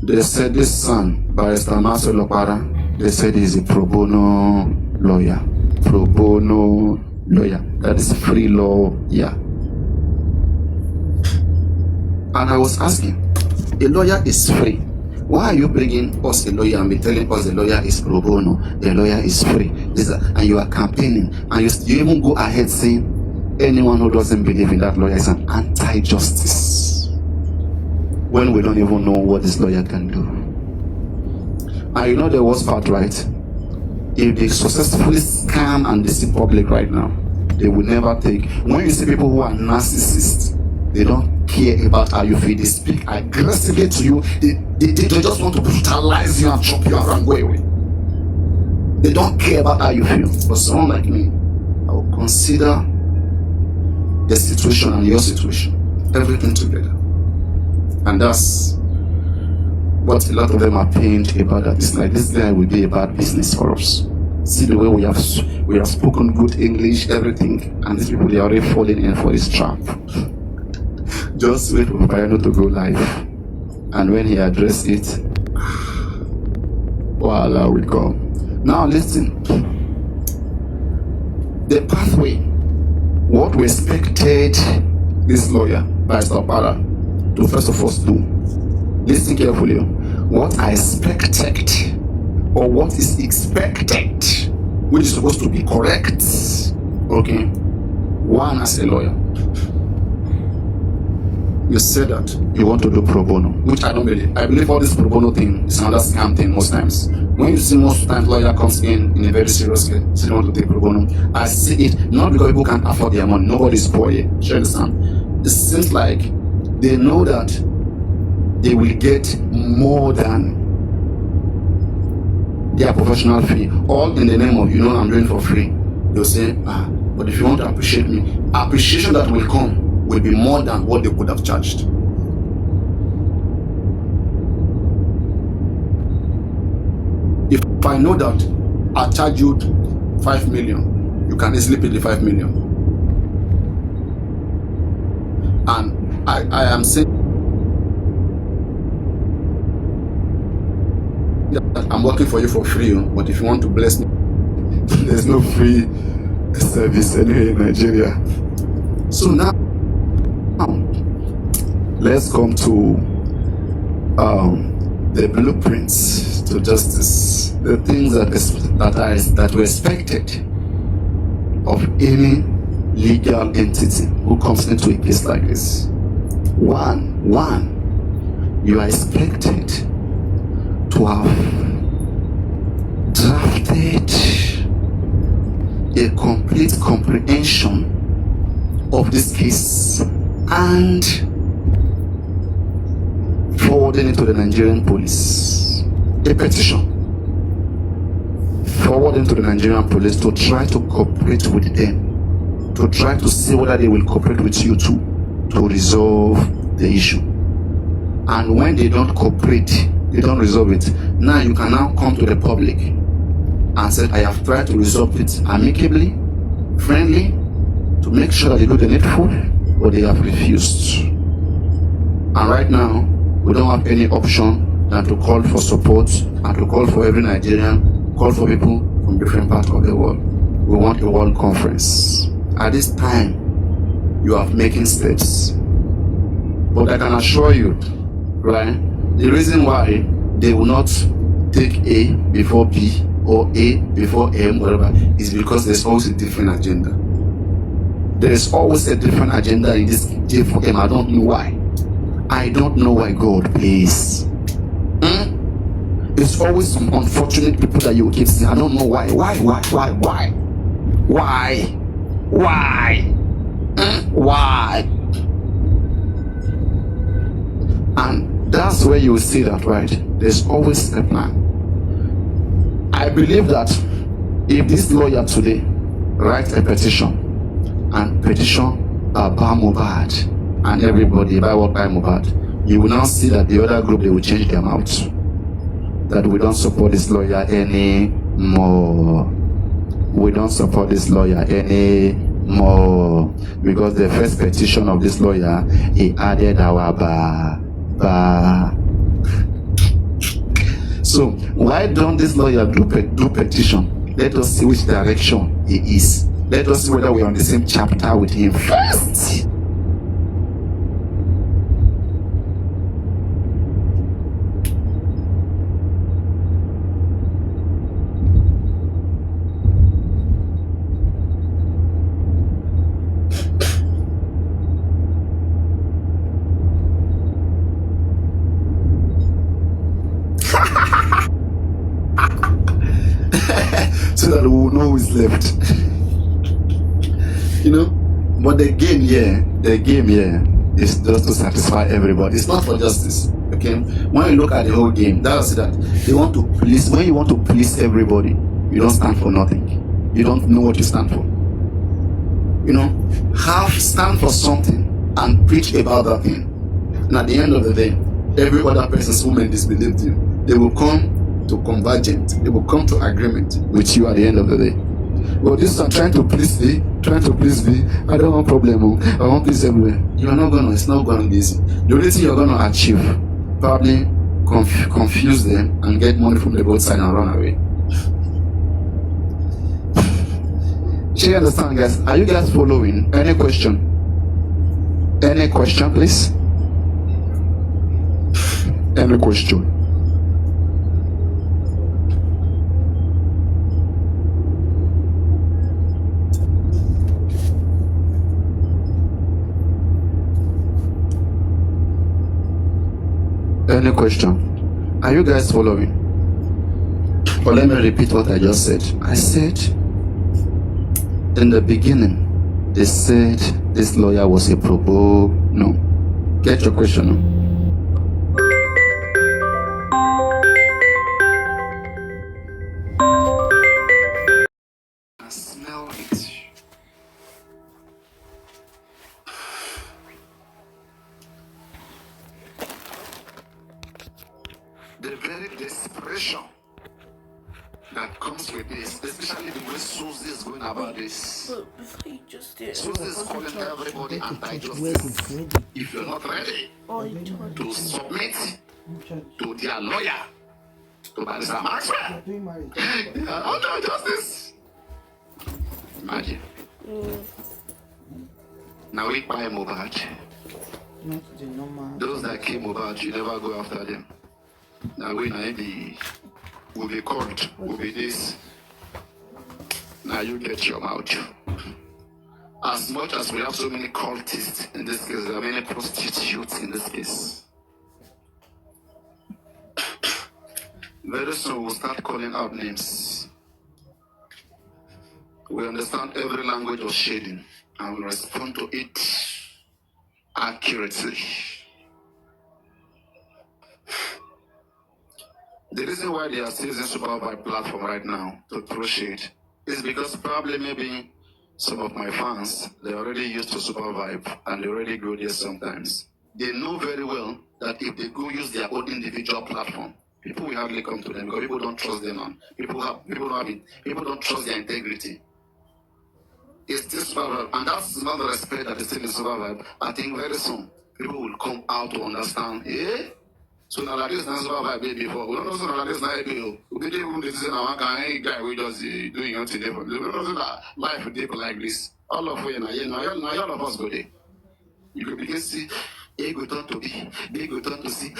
they said this son, Barrister Marcel Opara, they said he's a pro bono lawyer. Pro bono lawyer. That is free lawyer. And I was asking, a lawyer is free. Why are you bringing us a lawyer and be telling us the lawyer is pro bono, the lawyer is free, and you are campaigning, and you even go ahead saying anyone who doesn't believe in that lawyer is an anti-justice, when we don't even know what this lawyer can do. And you know the worst part, right? If they successfully scam and deceive public right now, they will never take. When you see people who are narcissists, they don't care about how you feel. They speak aggressively to you. They just want to brutalize you and chop you around way. They don't care about how you feel. But someone like me, I will consider the situation and your situation, everything together. And that's what a lot of them are pained about. That it's like this guy will be a bad business for us. See the way we have spoken good English, everything, and these people, they are already falling in for this trap. Just wait for Papariano to go live, and when he addressed it, voila, we come. Now listen, the pathway, what we expected this lawyer, Barrister Opara, to first of all do. Listen carefully. What I expected, or what is expected, which is supposed to be correct. Okay, one, as a lawyer, you said that you want to do pro bono, which I don't believe. I believe all this pro bono thing is another scam thing most times. When you see most times lawyer comes in a very serious case, so they want to take pro bono, I see it not because people can't afford their money. Nobody's poor here. Do you understand? It seems like they know that they will get more than their professional fee, all in the name of, I'm doing for free. They'll say, but if you want to appreciate me, appreciation that will come will be more than what they could have charged. If I know that I charge you 5 million, you can easily pay the 5 million. And I am saying that I'm working for you for free, but if you want to bless me, there's no free service anywhere in Nigeria. So now let's come to the blueprints to justice, the things that were expected of any legal entity who comes into a case like this. One, you are expected to have drafted a complete comprehension of this case and forwarding it to the Nigerian police. A petition forwarding to the Nigerian police to try to cooperate with them, to try to see whether they will cooperate with you too to resolve the issue. And when they don't cooperate, they don't resolve it, now you can now come to the public and say, I have tried to resolve it amicably, friendly, to make sure that they do the needful, but they have refused. And right now, we don't have any option than to call for support and to call for every Nigerian, call for people from different parts of the world. We want a world conference. At this time, you are making steps. But I can assure you, right, the reason why they will not take A before B or A before M, whatever, is because there's always a different agenda. There is always a different agenda in this J for M. I don't know why. I don't know why, God, please. It's always some unfortunate people that you keep saying, I don't know why. Why? And that's where you will see that, right? There's always a plan. I believe that if this lawyer today writes a petition and petition Baba Mohbad and everybody by Mohbad, you will now see that the other group, they will change their mouths. That we don't support this lawyer anymore. We don't support this lawyer anymore. Because the first petition of this lawyer, he added our ba. So why don't this lawyer do petition? Let us see which direction he is. Let us see whether we're on the same chapter with him first. So that we will know who is left. You know? But the game here is just to satisfy everybody. It's not for justice. Okay? When you look at the whole game, that's that they want to please. When you want to please everybody, you don't stand for nothing. You don't know what you stand for. You know? Stand for something and preach about that thing. And at the end of the day, every other person's woman disbelieved you. They will come to convergent, they will come to agreement with you at the end of the day. Well, this one trying to please me, I don't want problem. I want peace everywhere. It's not gonna be easy. The only thing you're gonna achieve, probably confuse them and get money from the both side and run away. Do you understand, guys? Are you guys following? Any question? Any question, please? Any question? Any question? Are you guys following? But let me repeat what I just said. I said, in the beginning, they said this lawyer was a pro bono. Get your question now. I smell it. desperation that comes with this, especially the way Susie is going about this. But before you just did, Susie is calling everybody Go to church. anti-justice. Ready. If you're not ready to submit Church. to their lawyer, to Barrister Maxwell, You're doing marriage. anti-justice. Imagine. Now we buy Mohbad. Not the normal. Those that came Mohbad, you never go after them. Now we will be called, will be this. Now you get your mouth. As much as we have so many cultists in this case, there are many prostitutes in this case. Very soon we'll start calling out names. We understand every language of shading and we respond to it accurately. The reason why they are still using Supervibe platform right now to throw shade is because probably maybe some of my fans, they're already used to Supervibe and they already go there sometimes. They know very well that if they go use their own individual platform, people will hardly come to them because people don't trust them on. People don't trust their integrity. It's still Supervibe, and that's not the respect that is still in Supervibe. I think very soon people will come out to understand, so now that is not Supervibe before. We don't know so that is not ABO. We didn't even say now one guy we just doing your thing. We don't know that life will take like this. All of you now all of us go there. You could begin to see A go turn to B, B go turn to C.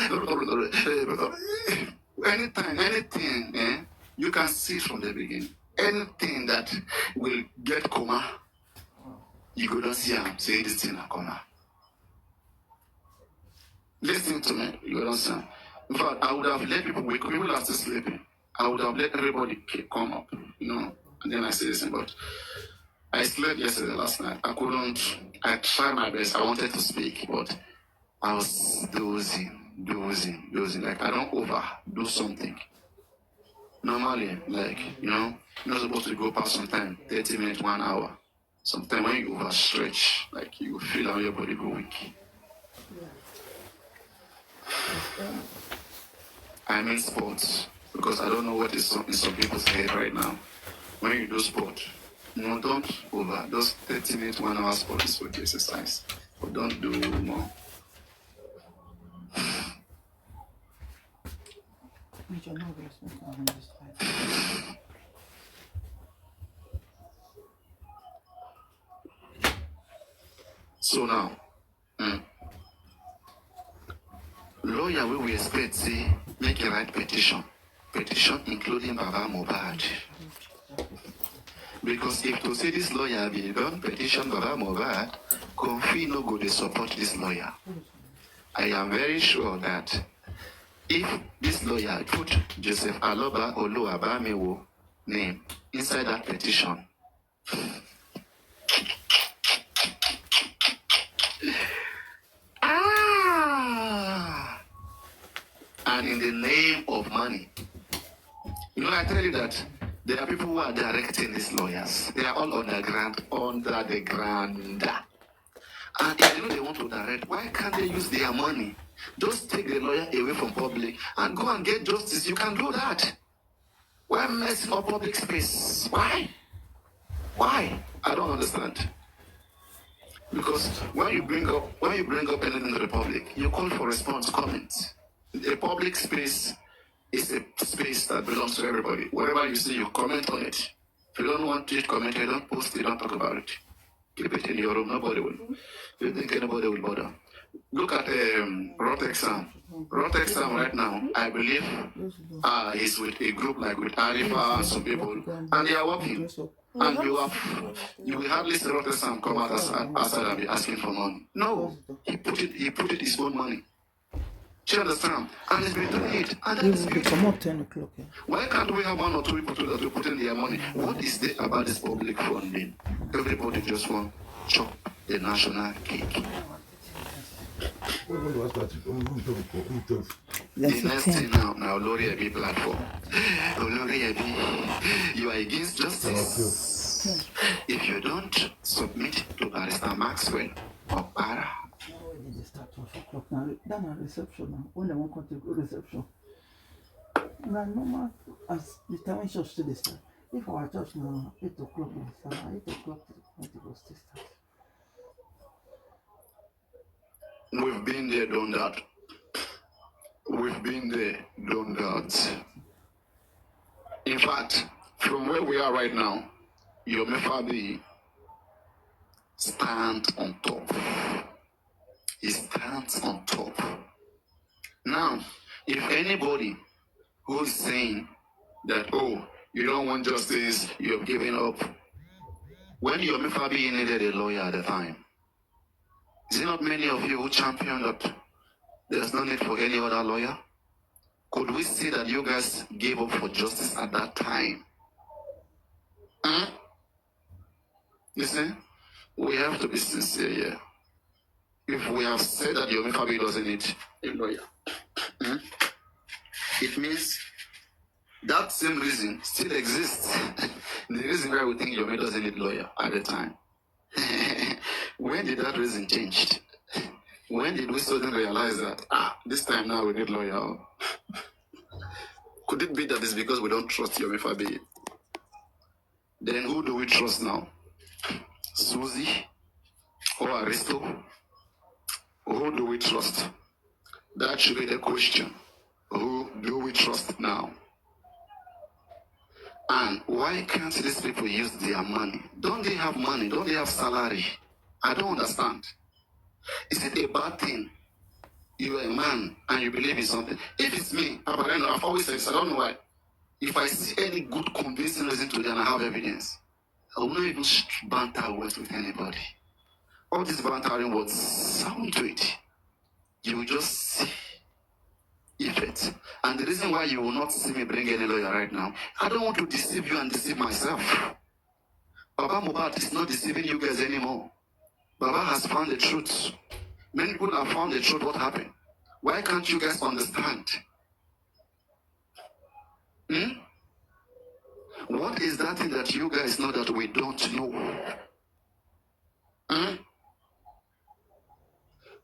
Anything, you can see from the beginning. Anything that will get coma, you go don't see him say this thing a coma. Listen to me, you don't see. In fact, I would have let people wake up, people are still sleeping. I would have let everybody come up, and then I say this, but I slept yesterday last night. I tried my best. I wanted to speak, but I was dozing. Like I don't overdo something. Normally, like, you're not supposed to go past some time, 30 minutes, 1 hour. Sometimes when you overstretch, like you feel how your body go weak. I mean sports, because I don't know what is in some people's head right now. When you do sport, don't over. Those 30 minutes, 1 hour sport is for the exercise. But don't do more. So now, lawyer we expect say make a right petition including Baba Mohbad. Because if to say this lawyer be don't petition Baba Mohbad, Kofi no go to support this lawyer. I am very sure that if this lawyer put Joseph Aloba Oluwabamewo name inside that petition, and in the name of money, I tell you that there are people who are directing these lawyers. They are all underground, under the ground. And if they want to direct, why can't they use their money? Just take the lawyer away from public and go and get justice. You can do that. Why messing up public space? Why? I don't understand. Because when you bring up anything to the public, you call for response, comments. The public space is a space that belongs to everybody. Whatever you see, you comment on it. If you don't want it commented, don't post it, don't talk about it. Keep it in your room, nobody will. You think anybody will bother? Look at Rotexam. Rotexam right now, I believe, is with a group like with Arifa and some people, and they are working. And you will hardly see Rotexam come out outside and be asking for money. No, he put it his own money. Do you understand? And it's been doing it. And that is beautiful. Come out 10 o'clock. Why can't we have one or two people that will put in their money? What is there about this public funding? Everybody just want to chop the national cake. The next thing now, Lori Ebi platform. Lori Ebi, you are against justice. If you don't submit to Barrister Maxwell or Para, They start 12 o'clock now. That's a reception now. When they want to go reception. Na normal as the time when church still dey start. If our church na 8 o'clock we start, na 8 o'clock when go still start. We've been there, done that. We've been there, done that. In fact, from where we are right now, your Mefabi stands on top. He stands on top. Now, if anybody who is saying that, oh, you don't want justice, you're giving up, when your Mefabi needed a lawyer at the time, is it not many of you who championed that there's no need for any other lawyer? Could we see that you guys gave up for justice at that time? You see, we have to be sincere here. If we have said that Yomi Fabi doesn't need a lawyer, it means that same reason still exists. The reason why we think Yomi doesn't need a lawyer at the time. When did that reason change? When did we suddenly realize that, this time now we need a lawyer? Could it be that it's because we don't trust Yomi Fabi? Then who do we trust now? Susie or Aristo? Who do we trust? That should be the question. Who do we trust now? And why can't these people use their money? Don't they have money? Don't they have salary? I don't understand. Is it a bad thing? You are a man and you believe in something. If it's me, Papariano, I've always said this, I don't know why. If I see any good convincing reason to it and I have evidence, I will not even banter words with anybody. All these bantering words sound to it. You will just see effect. And the reason why you will not see me bring any lawyer right now, I don't want to deceive you and deceive myself. Baba Mubad is not deceiving you guys anymore. Baba has found the truth. Many people have found the truth. What happened? Why can't you guys understand? What is that thing that you guys know that we don't know?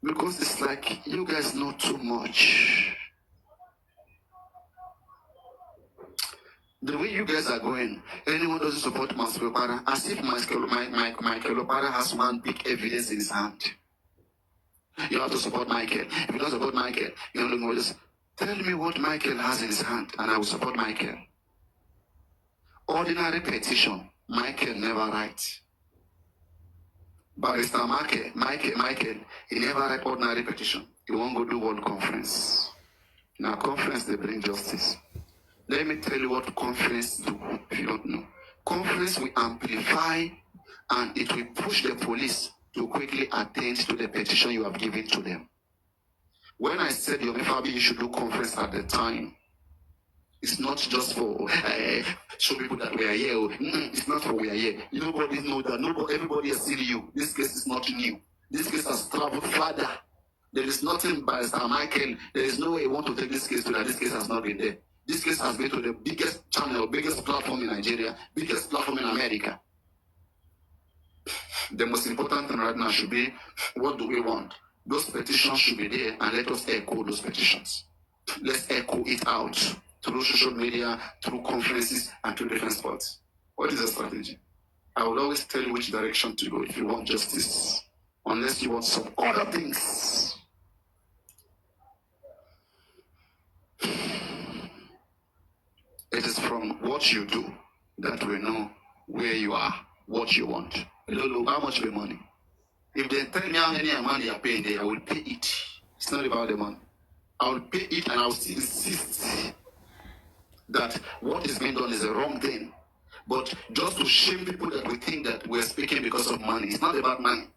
Because it's like you guys know too much. The way you guys are going, anyone doesn't support Michael Opara, as if Michael Opara has one big evidence in his hand. You have to support Michael. If you don't support Michael, you don't know this. Tell me what Michael has in his hand, and I will support Michael. Ordinary petition, Michael never writes. Barrister Michael, he never write ordinary petition. He won't go do World Conference. Now, conference, they bring justice. Let me tell you what conference do, if you don't know. Conference will amplify and it will push the police to quickly attend to the petition you have given to them. When I said, Yomi you should do conference at the time, it's not just for show people that we are here. It's not for we are here. Nobody knows that. Everybody has seen you. This case is not new. This case has traveled further. There is nothing by Sir Michael. There is no way you want to take this case to that. This case has not been there. This case has been to the biggest channel, biggest platform in Nigeria, biggest platform in America. The most important thing right now should be, what do we want? Those petitions should be there, and let us echo those petitions. Let's echo it out through social media, through conferences, and through different spots. What is the strategy? I will always tell you which direction to go if you want justice, unless you want some other things. It is from what you do that we know where you are, what you want. I don't know how much of the money. If they tell me how many money you are paying there, I will pay it. It's not about the money. I will pay it, and I will still insist that what is being done is a wrong thing. But just to shame people that we think that we're speaking because of money. It's not about money.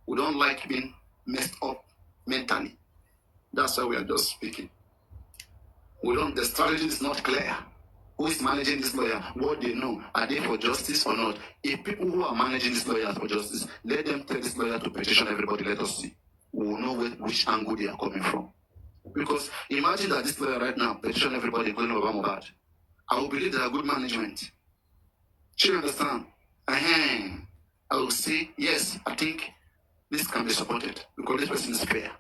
We don't like being messed up mentally. That's why we are just speaking. The strategy is not clear. Who is managing this lawyer? What they know? Are they for justice or not? If people who are managing this lawyer for justice, let them tell this lawyer to petition everybody. Let us see. We will know which angle they are coming from. Because imagine that this lawyer right now petition everybody going over Mubad. I will believe they are good management. Do you understand? I will say, yes, I think this can be supported because this person is fair.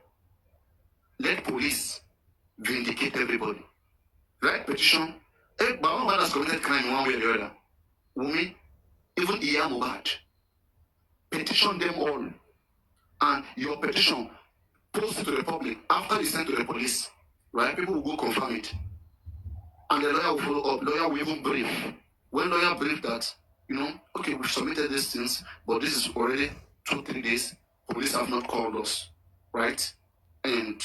Let police vindicate everybody. Write petition. But one has committed crime in one way or the other. Wumi, even Iya Mohbad. Petition them all. And your petition, post it to the public. After you send to the police, right? People will go confirm it. And the lawyer will follow up. Lawyer will even brief. When lawyer brief that, okay, we've submitted these things, but this is already 2-3 days. Police have not called us, right? And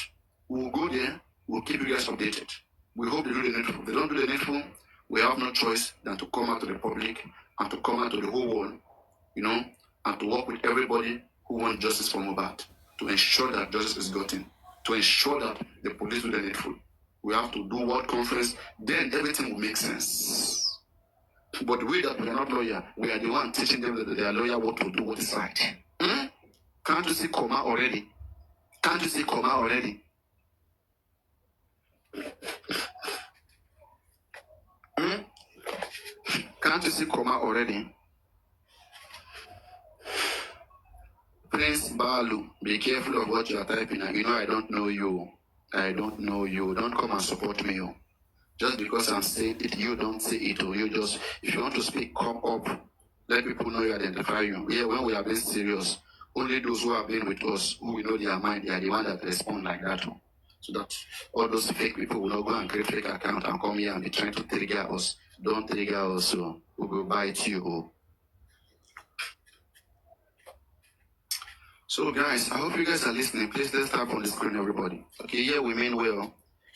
we'll go there. We'll keep you guys updated. We hope they do the needful. If they don't do the needful, we have no choice than to come out to the public and to come out to the whole world, and to work with everybody who wants justice for Mohbad, to ensure that justice is gotten, to ensure that the police do the needful. We have to do world conference, then everything will make sense. But we that we are not lawyer, we are the one teaching them that they are lawyer what to do, what is right. Can't you see comma already? Can't you see comma already? Can't you see comma already? Prince Balu, be careful of what you are typing. I don't know you. I don't know you. Don't come and support me. Just because I'm saying it, you don't say it. Or you just, if you want to speak, come up. Let people know you identify you. Yeah, when we are being serious, only those who have been with us, who we know their mind, they are the one that respond like that. So that all those fake people will not go and create fake account and come here and be trying to trigger us. Don't trigger us, so we will bite you. So guys, I hope you guys are listening. Please let's tap on the screen, everybody. Okay, yeah, we mean well.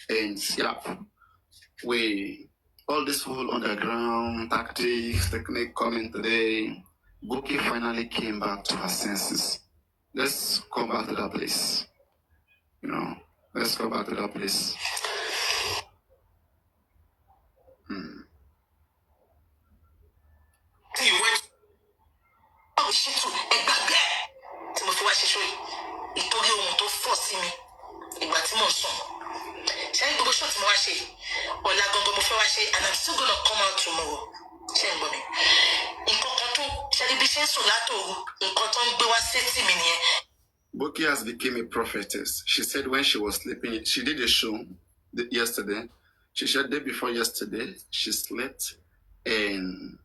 And yeah, all this whole underground tactics, technique coming today, Buki finally came back to her senses. Let's come back to that place. Let's go back to that place. And I'm still gonna come out tomorrow. Buki has become a prophetess. She said when she was sleeping, she did a show yesterday. She said day before yesterday, she slept and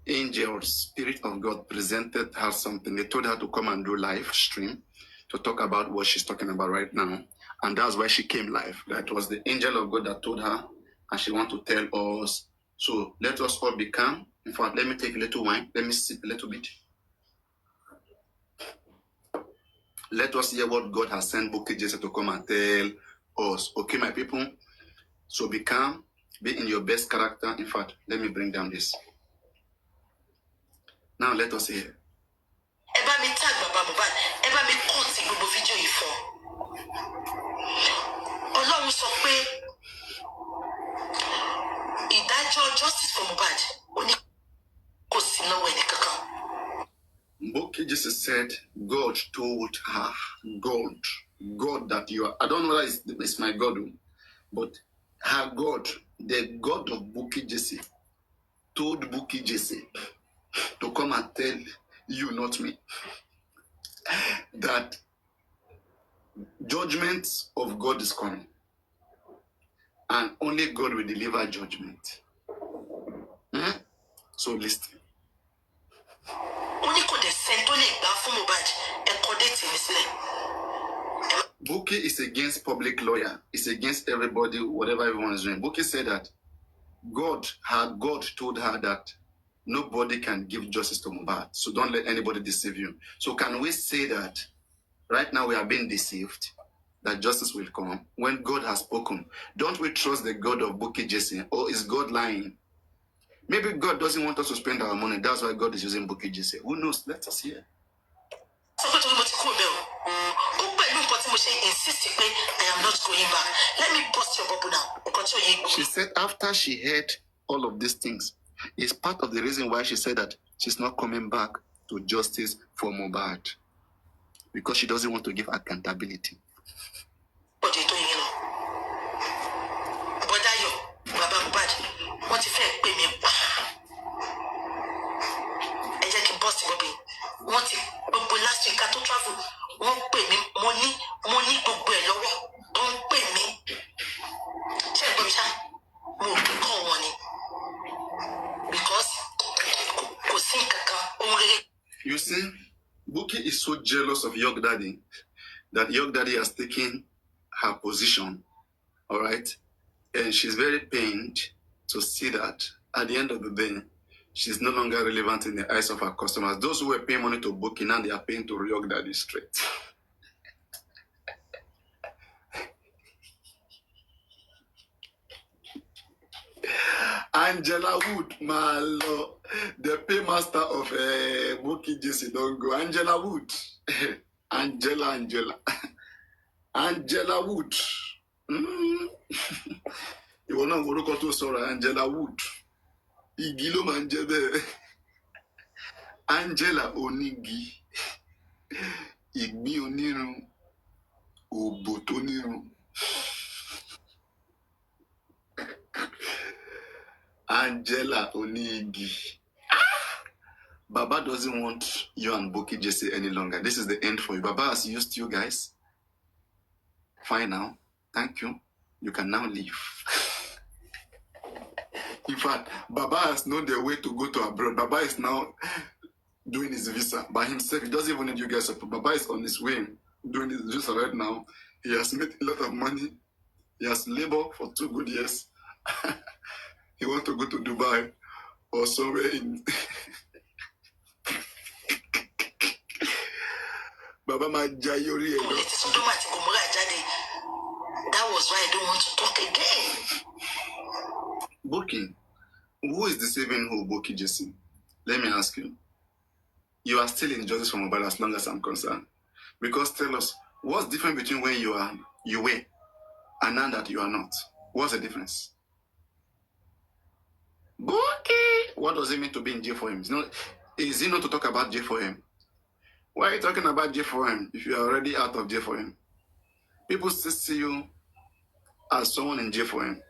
angel, spirit of God presented her something. They told her to come and do live stream to talk about what she's talking about right now. And that's why she came live. That was the angel of God that told her, and she want to tell us. So let us all be calm. In fact, let me take a little wine. Let me sip a little bit. Let us hear what God has sent Buki Jesse to come and tell us. Okay, my people? So be calm. Be in your best character. In fact, let me bring down this. Now let us hear. Me tag Baba Mohbad. Me cut gbogbo video yìí fún. Ọlọ́run sọ pé ìdájọ́ justice for Mohbad ó ní kò sí lọ́wọ́ ẹni kankan. Buki Jesse said God told her, God that you are, I don't know whether it's my God, but her God, the God of Buki Jesse, told Buki Jesse to come and tell you, not me, that judgment of God is coming. And only God will deliver judgment. So listen. Buki is against public lawyer. It's against everybody, whatever everyone is doing. Buki said that God told her that nobody can give justice to Mohbad. So don't let anybody deceive you. So can we say that right now we are being deceived, that justice will come when God has spoken? Don't we trust the God of Buki Jesse, or is God lying? Maybe God doesn't want us to spend our money. That's why God is using Buki Jesse. Who knows? Let us hear. I am not going back. Let me bust your bubble now. She said after she heard all of these things, it's part of the reason why she said that she's not coming back to justice for Mohbad, because she doesn't want to give accountability. What are you doing, But you, Baba Mohbad, what if you pay me? I just bust your bubble. What if last week I to travel? Won't pay me money, gbogbo ẹ lọ́wọ́. Don't pay me. Ṣé ẹ gbọ́ mi ṣá? You see, Buki is so jealous of York Daddy that York Daddy has taken her position, all right? And she's very pained to see that at the end of the day, she's no longer relevant in the eyes of her customers. Those who were paying money to Buki, now they are paying to York Daddy straight. Angela Wood, my lord, the paymaster of Buki JC, don't go. Angela Wood. Angela. Angela Wood. Ìwọ náà orúkọ tó sọ̀rọ̀ Angela Wood. Igi ló máa ń jẹ́ bẹ́ẹ̀. Angela onígi. Ìgbín onírun. Òbò tó nírun. Angela onígi. Baba doesn't want you and Buki Jesse any longer. This is the end for you. Baba has used you guys. Fine now. Thank you. You can now leave. In fact, Baba has known the way to go to abroad. Baba is now doing his visa by himself. He doesn't even need you guys support. Baba is on his way doing his visa right now. He has made a lot of money. He has labored for 2 good years. He wants to go to Dubai or somewhere in... Baba Majayori. That was why I don't want to talk again. Buki, who is deceiving who, Buki Jesse? Let me ask you. You are still in justice for mobile as long as I'm concerned. Because tell us, what's different between when you were and now that you are not? What's the difference? Buki! What does it mean to be in jail for him? Is it not to talk about jail for him? Why are you talking about jail for him if you are already out of jail for him? People still see you as someone in jail for him.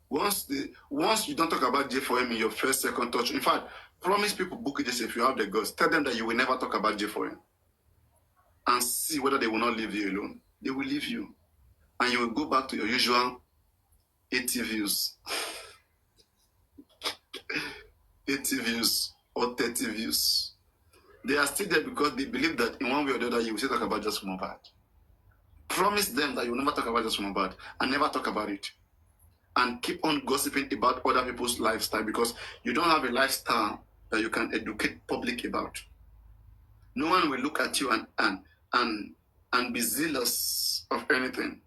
Once you don't talk about jail for him in your first, second touch, in fact, promise people, Buki Jesse, if you have the guts, tell them that you will never talk about jail for him. And see whether they will not leave you alone. They will leave you. And you will go back to your usual 80 views. 80 views or 30 views. They are still there because they believe that in one way or the other you will still talk about just Mohbad. Promise them that you will never talk about just Mohbad and never talk about it. And keep on gossiping about other people's lifestyle because you don't have a lifestyle that you can educate public about. No one will look at you and be zealous of anything.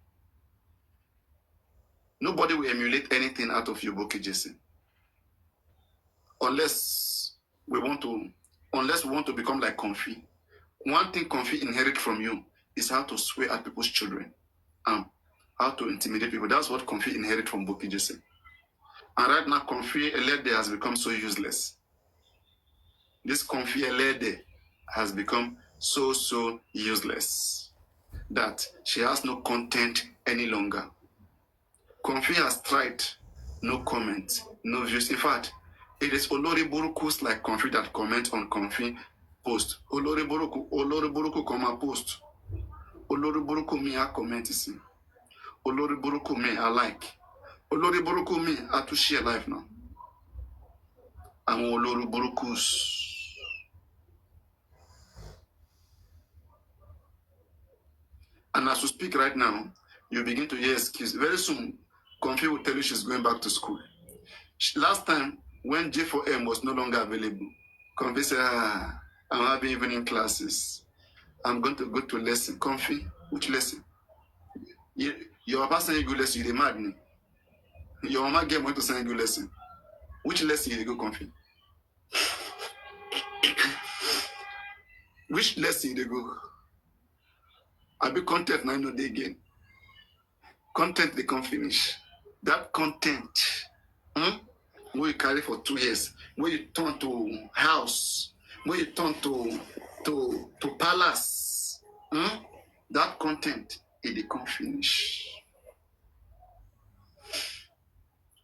Nobody will emulate anything out of you, Buki Jesse. Unless we want to become like Comfy. One thing Comfy inherit from you is how to swear at people's children. How to intimidate people. That's what Comfy inherit from Buki Jesse. And right now, Comfy Elede has become so useless. This Comfy Elede has become so useless that she has no content any longer. Comfy has tried, no comment, no views. In fact, it is Olori Burukus like Comfy that comment on Comfy post. Olori Buruku come and post. Olori Buruku me I comment see. Olori Buruku me I like. Olori Buruku me I to share life now. I'm Olori Burukus. And as we speak right now, you begin to hear excuses. Very soon, Comfy will tell you she's going back to school. Last time, when J4M was no longer available, Comfy said, I'm having evening classes. I'm going to go to lesson. Comfy, which lesson? Your papa send you go lesson, you mad me. Your mama get went to send you lesson. Which lesson you go, Comfy? Which lesson you go? I be content now, no day again. Content they can't finish. That content, where you carry for 2 years, where you turn to house, where you turn to palace, that content, they can't finish.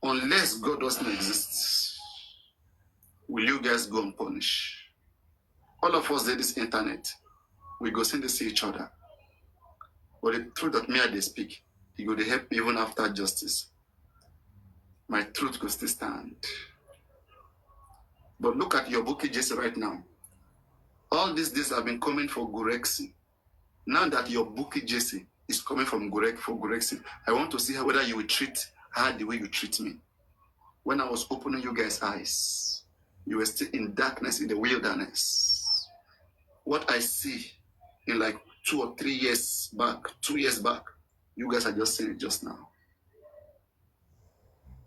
Unless God doesn't exist, will you guys go and punish? All of us did this internet. We go send to see each other. But the truth that me I they speak, it go to help even after justice. My truth could still stand. But look at your Buki Jesse right now. All these days I've been coming for Gorexi. Now that your bookie Jesse is coming from Gorexi, I want to see whether you will treat her the way you treat me. When I was opening you guys' eyes, you were still in darkness in the wilderness. What I see in like 2 or 3 years back, 2 years back, you guys are just seeing it just now.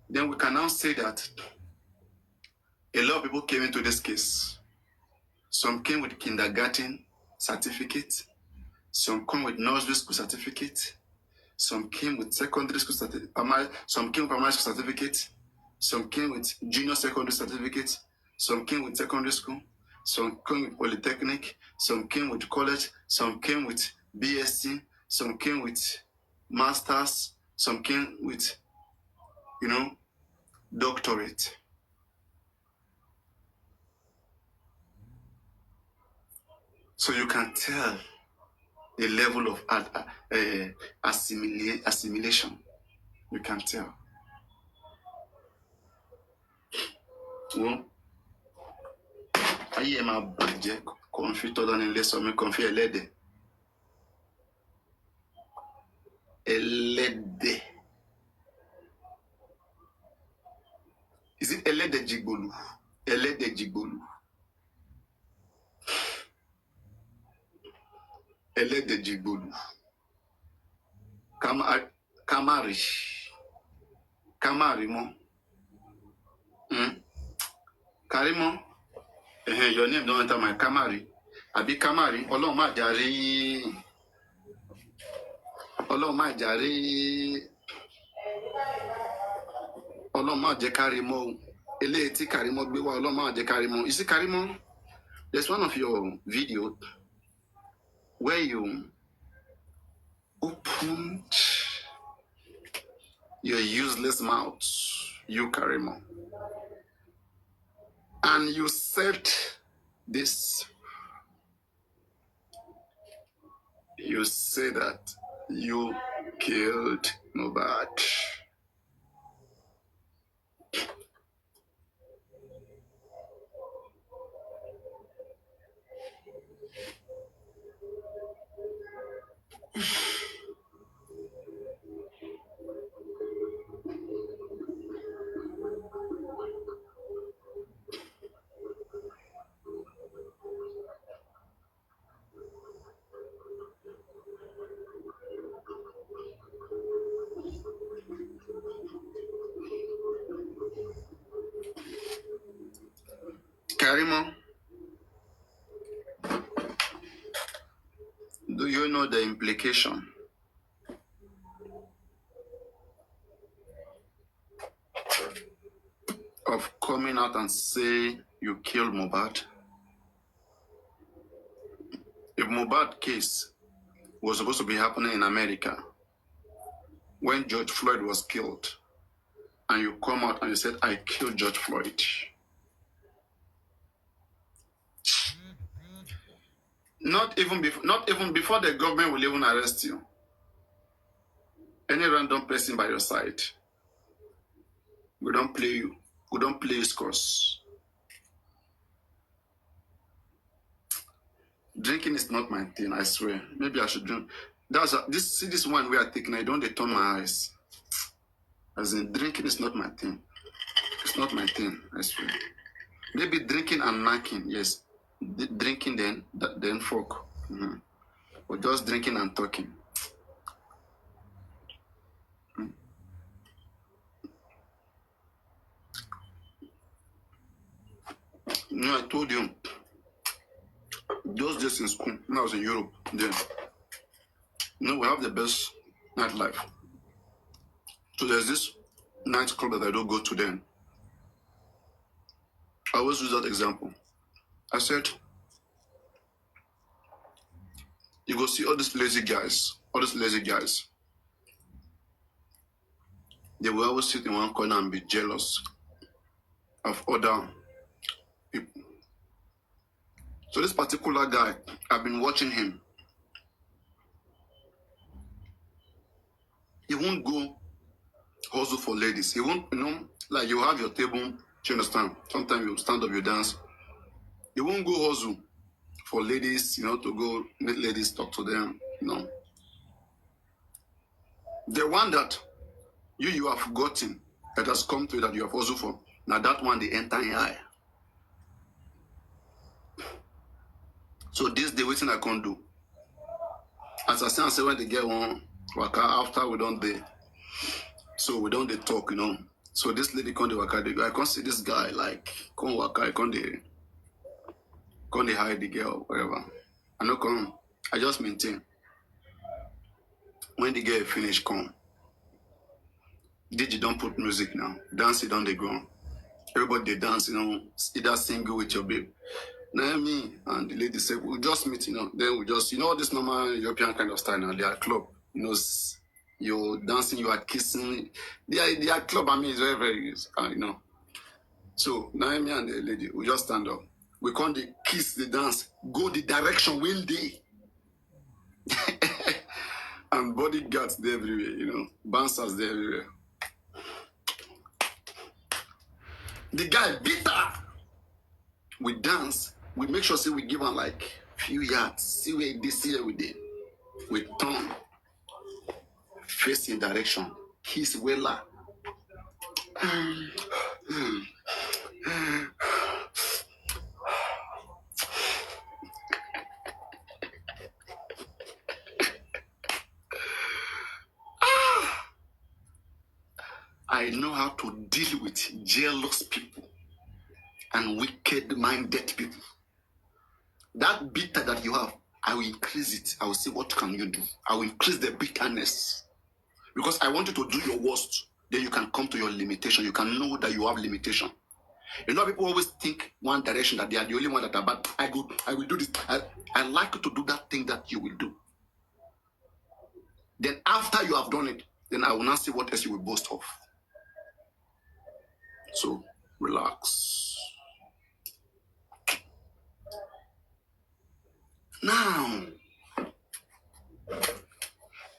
Then we can now say that a lot of people came into this case. Some came with kindergarten certificate. Some come with nursery school certificate. Some came with secondary school certificate. Some came with primary school certificate. Some came with junior secondary certificate. Some came with secondary school. Some came with polytechnic. Some came with college. Some came with BSc. Some came with masters. Some came with, doctorate. So you can tell the level of assimilation. You can tell. Well, ayé ẹ máa bàjẹ́ kọ̀ǹfì tọ́lá nílé sọ mí kọ̀ǹfì ẹlẹ́dẹ̀. Ẹlẹ́dẹ̀. Is it ẹlẹ́dẹ̀ jìgbòlù? Ẹlẹ́dẹ̀ jìgbòlù. Ẹlẹ́dẹ̀ jìgbòlù. Kamari. Kamari mọ́. Karimo. Your name don't enter my Kamari. Àbí Kamari. Ọlọ́run má jàre. Ọlọ́run má jàre. Ọlọ́run má jẹ́ Karimo. Eléyìí tí Karimo gbé wá Ọlọ́run má jẹ́ Karimo. You see Karimo? There's one of your videos where you opened your useless mouth, you Karimo, and you said this. You say that you killed Mohbad. Karimo, do you know the implication of coming out and say you killed Mohbad? If Mohbad case was supposed to be happening in America when George Floyd was killed, and you come out and you said, I killed George Floyd. Not even before the government will even arrest you. Any random person by your side, we don't play you. We don't play your scores. Drinking is not my thing, I swear. Maybe I should drink. This one we are taking, I don't turn my eyes. As in, drinking is not my thing. It's not my thing, I swear. Maybe drinking and knacking, yes. Drinking then fuck. Or just drinking and talking. I told you, those days in school, when I was in Europe, then, we have the best nightlife. So there's this nightclub that I don't go to then. I always use that example. I said, you go see all these lazy guys. They will always sit in one corner and be jealous of other people. So this particular guy, I've been watching him. He won't go hustle for ladies. He won't, like you have your table, do you understand? Sometimes you stand up, you dance. He won't go hustle for ladies, to go meet ladies, talk to them, The one that you have gotten, that has come to you, that you have also for, now that one, they enter in eye. So this the waiting I can't do. As I say when they get one, waka after we don't they. So we don't they talk, So this lady can't waka, I can't see this guy, like, can't waka, I can't they hide the girl, whatever. I no come. I just maintain. When the girl finish, come. Did you don't put music now? Dance it on the ground. Everybody they dance, either single with your babe. Now me and the lady said, we'll just meet, Then we just, this normal European kind of style now. They are club, you're dancing, you are kissing. They are club. I mean, it's very, very, So now me and the lady, we just stand up. We can't kiss the dance, go the direction when they. And bodyguards there everywhere, bouncers there everywhere. The guy beat her. We dance. We make sure we give her like few yards. See where this year we did. We turn, facing direction, kiss Wella. I know how to deal with jealous people and wicked-minded people. That bitter that you have, I will increase it. I will say, what can you do? I will increase the bitterness. Because I want you to do your worst. Then you can come to your limitation. You can know that you have limitation. People always think one direction, that they are the only one that are bad. I will do this. I like you to do that thing that you will do. Then after you have done it, then I will not see what else you will boast of. So, relax. Now,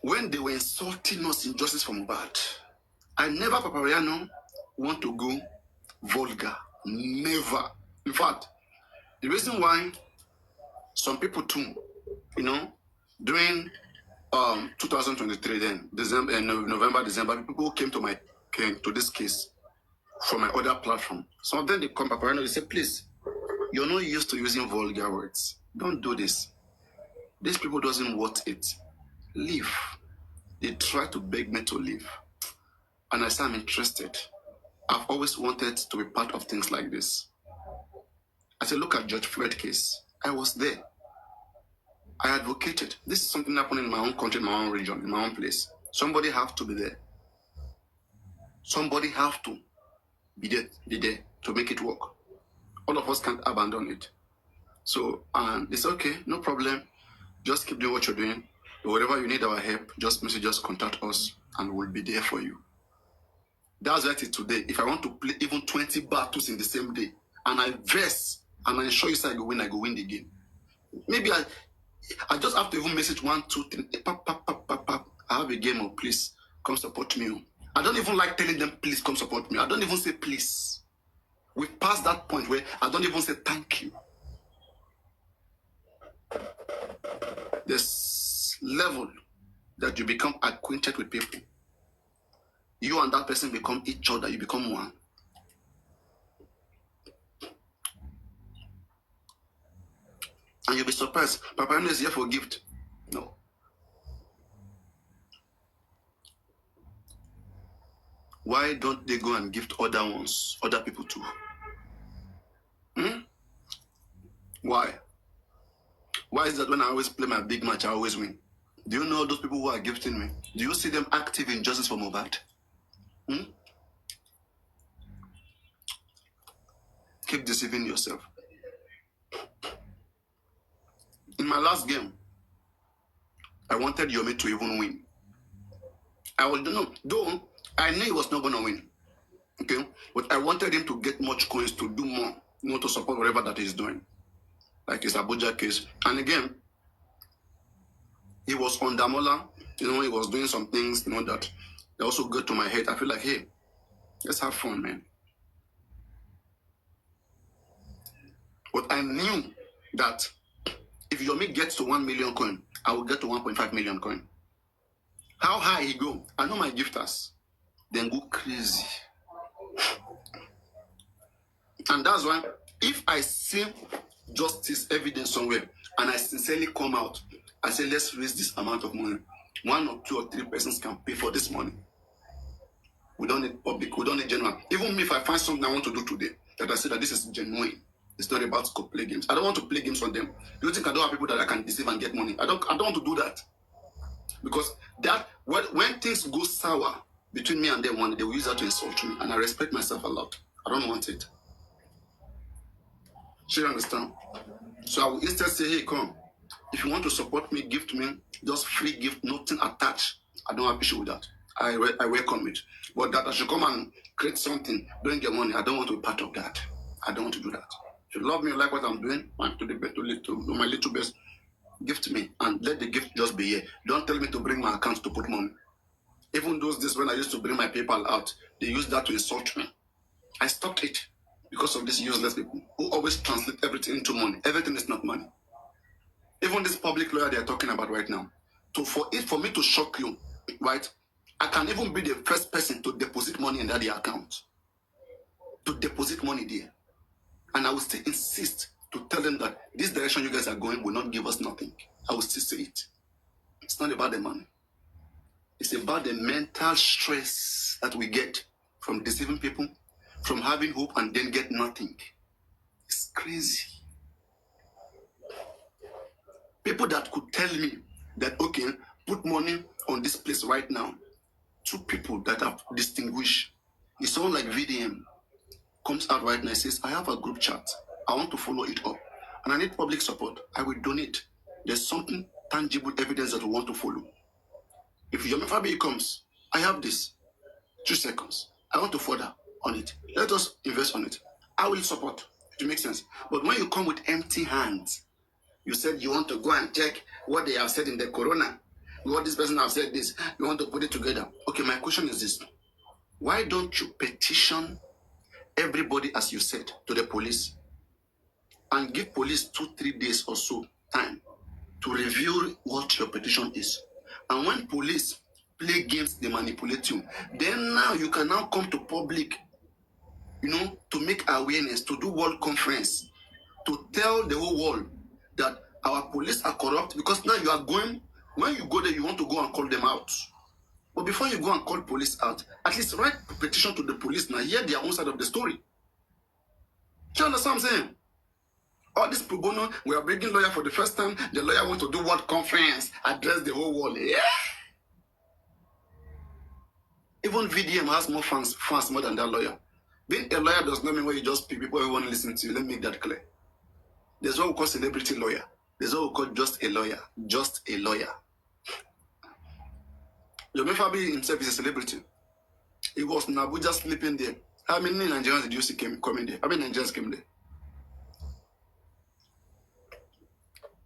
when they were insulting us in justice from bad, I never, Papariano, want to go vulgar. Never. In fact, the reason why some people too, during 2023 then, November, December, people came to this case from my other platform. Some of them, they come, Papariano, they say, please, you're not used to using vulgar words. Don't do this. These people doesn't want it. Leave. They try to beg me to leave. And I say I'm interested. I've always wanted to be part of things like this. I said, look at George Floyd case. I was there. I advocated. This is something happening in my own country, in my own region, in my own place. Somebody have to be there. Somebody have to be there to make it work. All of us can't abandon it. So, and it's okay, no problem. Just keep doing what you're doing. Whatever you need our help, just contact us and we'll be there for you. That's what it is today. If I want to play even 20 battles in the same day, and I verse, and I ensure you say I go win the game. Maybe I just have to even message 1, 2, 3, I have a game, please, come support me. I don't even like telling them, please come support me. I don't even say please. We passed that point where I don't even say thank you. This level that you become acquainted with people. You and that person become each other. You become one. And you'll be surprised. Papariano is here for a gift. No. Why don't they go and gift other people too? Why? Why is that when I always play my big match, I always win? Do you know those people who are gifting me? Do you see them active in justice for Mohbad? Keep deceiving yourself. In my last game, I wanted Yomi to even win. Though I knew he was not going to win. Okay? But I wanted him to get much coins to do more, to support whatever that he's doing. Like his Abuja case. And again, he was on Damola, he was doing some things, that they also go to my head. I feel like, hey, let's have fun, man. But I knew that Yomi gets to 1 million coin, I will get to 1.5 million coin. How high he go? I know my gifters. Then go crazy. And that's why if I see justice evidence somewhere and I sincerely come out, I say, let's raise this amount of money. 1 or 2 or 3 persons can pay for this money. We don't need public, we don't need general. Even me, if I find something I want to do today, that I say that this is genuine, it's not about to play games. I don't want to play games on them. Do you think I don't have people that I can deceive and get money? I don't want to do that. Because that when things go sour between me and them, one they will use that to insult me. And I respect myself a lot. I don't want it. You understand? So I will instead say, hey, come. If you want to support me, gift me, just free gift, nothing attached. I don't have issue with that. I welcome it. But that I should come and create something, don't get money, I don't want to be part of that. I don't want to do that. If you love me, you like what I'm doing, want to do my little best, gift me and let the gift just be here. Don't tell me to bring my account to put money. Even those days when I used to bring my PayPal out, they used that to insult me. I stopped it because of these useless people who always translate everything into money. Everything is not money. Even this public lawyer they are talking about right now. So for me to shock you, right? I can even be the first person to deposit money in that account. To deposit money there. And I will still insist to tell them that this direction you guys are going will not give us nothing. I will still say it. It's not about the money. It's about the mental stress that we get from deceiving people, from having hope and then get nothing. It's crazy. People that could tell me that, okay, put money on this place right now. 2 people that are distinguished. It's someone like VDM comes out right now and says, I have a group chat. I want to follow it up. And I need public support. I will donate. There's something tangible evidence that we want to follow. If Yomi Fabi comes, I have this. 2 seconds. I want to further on it. Let us invest on it. I will support. It makes sense. But when you come with empty hands, you said you want to go and check what they have said in the corona. What this person has said this. You want to put it together. Okay, my question is this. Why don't you petition everybody, as you said, to the police and give police 2-3 days or so time to review what your petition is? And when police play games, they manipulate you. Then now you can now come to public, to make awareness, to do world conference, to tell the whole world that our police are corrupt, because now you are going, when you go there, you want to go and call them out. But before you go and call police out, at least write a petition to the police now, hear their own side of the story. Do you understand what I'm saying? All this pro bono, we are bringing lawyer for the first time, the lawyer wants to do world conference, address the whole world. Yeah. Even VDM has more fans more than that lawyer. Being a lawyer does not mean when you just pick people everyone listen to you. Let me make that clear. There's what we call celebrity lawyer. There's what we call just a lawyer. Just a lawyer. Yomi Fabi himself is a celebrity. He was in Abuja sleeping there. How many Nigerians did you see coming there? How many Nigerians came there?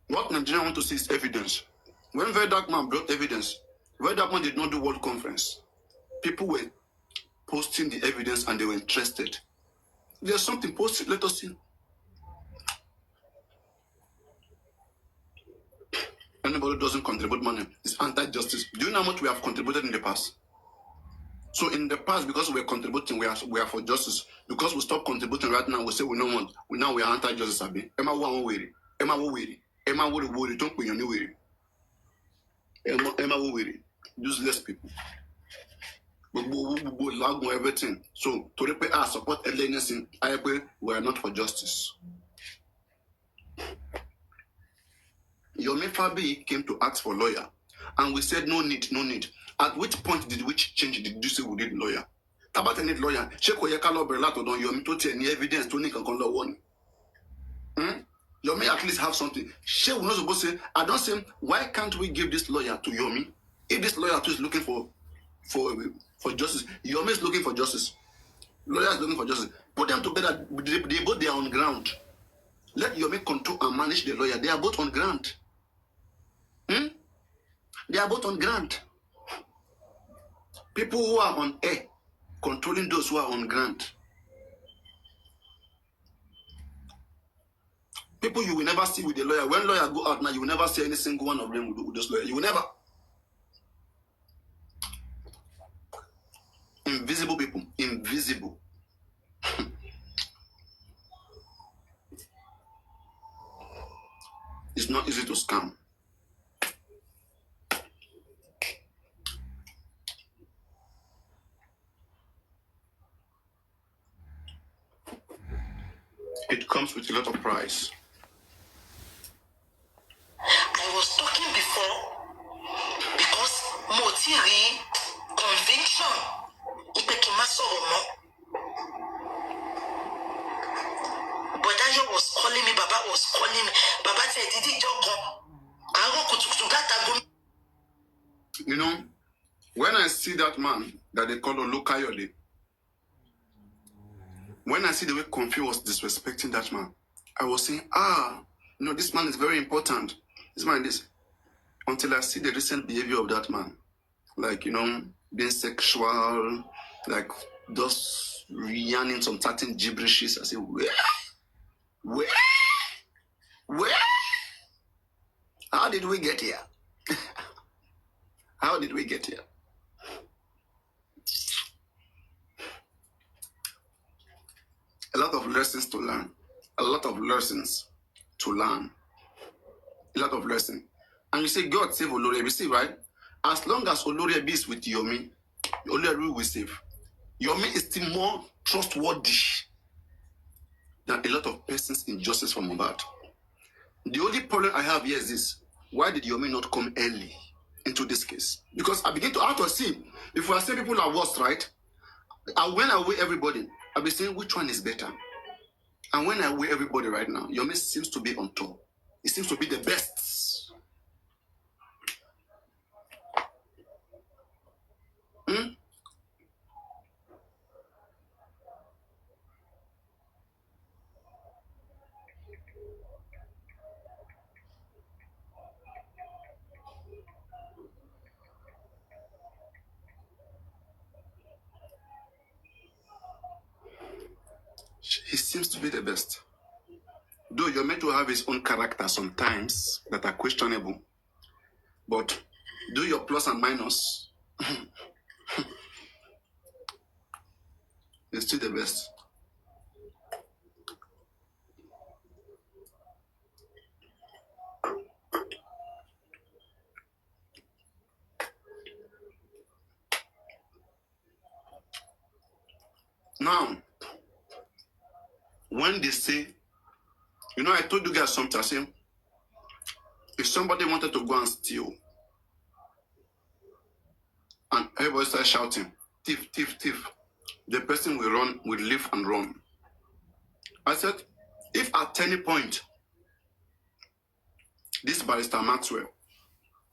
What Nigerians want to see is evidence. When Very Dark Man brought evidence, Very Dark Man did not do world conference. People were posting the evidence and they were interested. There's something posted, let us see. Anybody who doesn't contribute money is anti-justice. Do you know how much we have contributed in the past? So in the past, because we're contributing, we are for justice. Because we stop contributing right now, we say we don't want. Now we are anti-justice. Emma won't worry. Emma will worry. Emma will worry. Don't put your new worry. Emma will worry. Useless people. We lag on everything. So to repay our support anything, we are not for justice. Yomi Fabi came to ask for lawyer, and we said no need. At which point did we change? Did you say we need lawyer? About any lawyer, check what you call Berlato don Yomi to tell any evidence to Nick and law one. Yomi at least have something. She will not supposed to say. I don't say why can't we give this lawyer to Yomi? If this lawyer too is looking for justice, Yomi is looking for justice. Lawyer is looking for justice. Put them together. They both they are on ground. Let Yomi control and manage the lawyer. They are both on ground. They are both on ground. People who are on air controlling those who are on ground. People you will never see with a lawyer. When lawyer go out now, you will never see any single one of them with this lawyer. You will never. Invisible people. Invisible. It's not easy to scam. It comes with a lot of price. I was talking before because Motiri conviction. Bodayo was calling me, Baba was calling me. Baba said, Did he jog on? You know, when I see that man that they call Olukayode, when I see the way Konfi was disrespecting that man, I was saying, this man is very important. This man is. Until I see the recent behavior of that man. Like, being sexual, like just yarning some certain gibberishes. I say, where? How did we get here? How did we get here? A lot of lessons to learn. A lot of lessons to learn. A lot of lessons. And you say, God save Olori. See, right? As long as Olori is with Yomi, Olori will save. Yomi is still more trustworthy than a lot of persons in justice from Mohbad. The only problem I have here is this. Why did Yomi not come early into this case? Because I begin to have to see, if we are saying people are worst, right? And when I weigh everybody, I'll be saying which one is better. And when I weigh everybody right now, Yomi seems to be on top. It seems to be the best. He seems to be the best. Though you're meant to have his own character sometimes that are questionable. But do your plus and minus. It's still the best. Now, when they say, I told you guys something, I say, if somebody wanted to go and steal, and everybody started shouting, thief, thief, thief, the person will run, will leave and run. I said, if at any point, this barrister Maxwell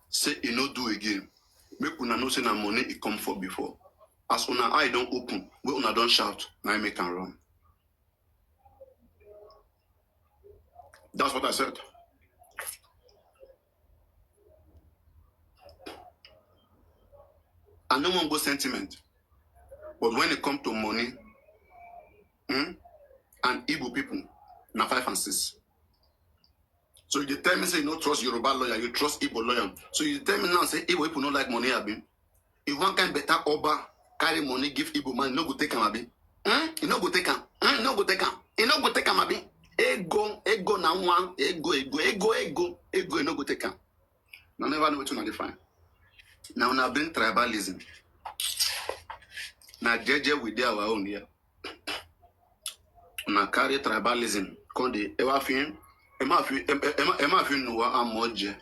say he no do again, make una know say na money he come for before. As una eye don't open, we una don't shout, now I make and run. That's what I said. I no one go sentiment. But when it come to money, and Igbo people, na 5 and 6. So you tell me say you don't trust Yoruba lawyer, you trust Igbo lawyer. So you tell me now say Igbo people don't like money, abi. If one can better Oba carry money, give Igbo man, no go take him, abi. You no go take him. No go take him. You no go take him, abi. Ego na one, ego, you no go take him. Now never know what you define. Now bring tribalism. Now JJ we do our own here. Now carry tribalism. Konde ewa fin. Ema fin no wa amoje.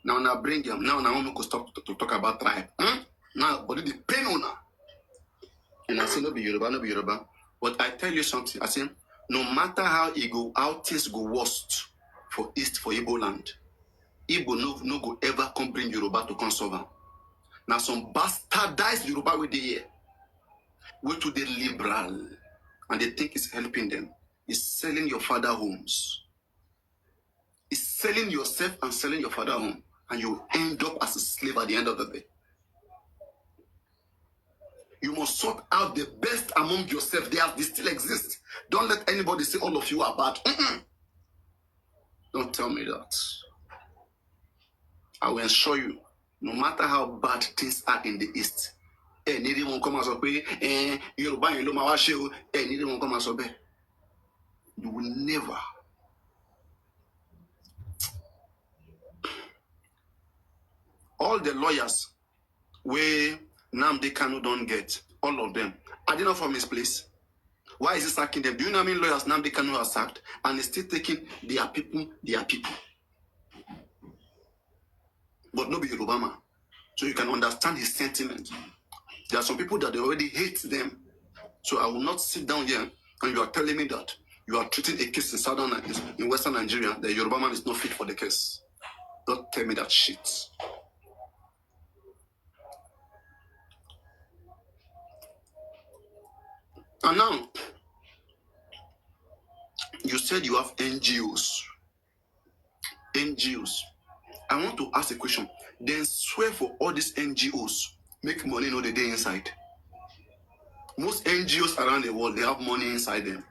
Now bring him. Now we go stop to talk about tribe. Now but the pain una. And I say no be Yoruba. But I tell you something. I say no matter how things go worst for East for Igbo land, Igbo no go ever come bring Yoruba to come solve am. Now some bastardized Yoruba with the here, which to the liberal, and they think it's helping them. It's selling your father homes. It's selling yourself and selling your father home, and you end up as a slave at the end of the day. You must sort out the best among yourself. They still exist. Don't let anybody say all of you are bad. Don't tell me that. I will ensure you, no matter how bad things are in the East, any won't come as a pay, you'll buy a loma show, any won't come as a pay. You will never. All the lawyers where Nnamdi Kanu don't get, all of them, are they not from his place? Why is he sacking them? Do you know how many lawyers Nnamdi Kanu has sacked? And he's still taking their people. But no be Obama. So you can understand his sentiment. There are some people that they already hate them. So I will not sit down here and you are telling me that you are treating a case in Western Nigeria, the Yoruba man is not fit for the case. Don't tell me that shit. And now, you said you have NGOs. I want to ask a question. Then swear for all these NGOs make money no the day inside. Most NGOs around the world, they have money inside them.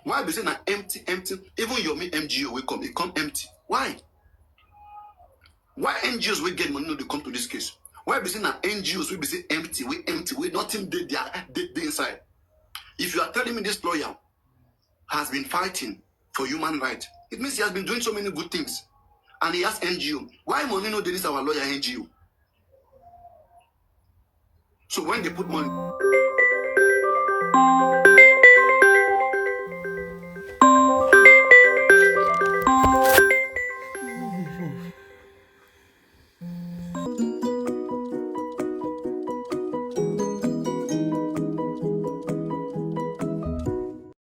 Why be saying empty? Even your NGO will come, it come empty. Why? Why NGOs will get money no they come to this case? Why be saying NGOs will be say empty, we nothing they inside? If you are telling me this lawyer has been fighting for human rights, it means he has been doing so many good things. And he has NGO. Why money no there is our lawyer NGO? So when they put money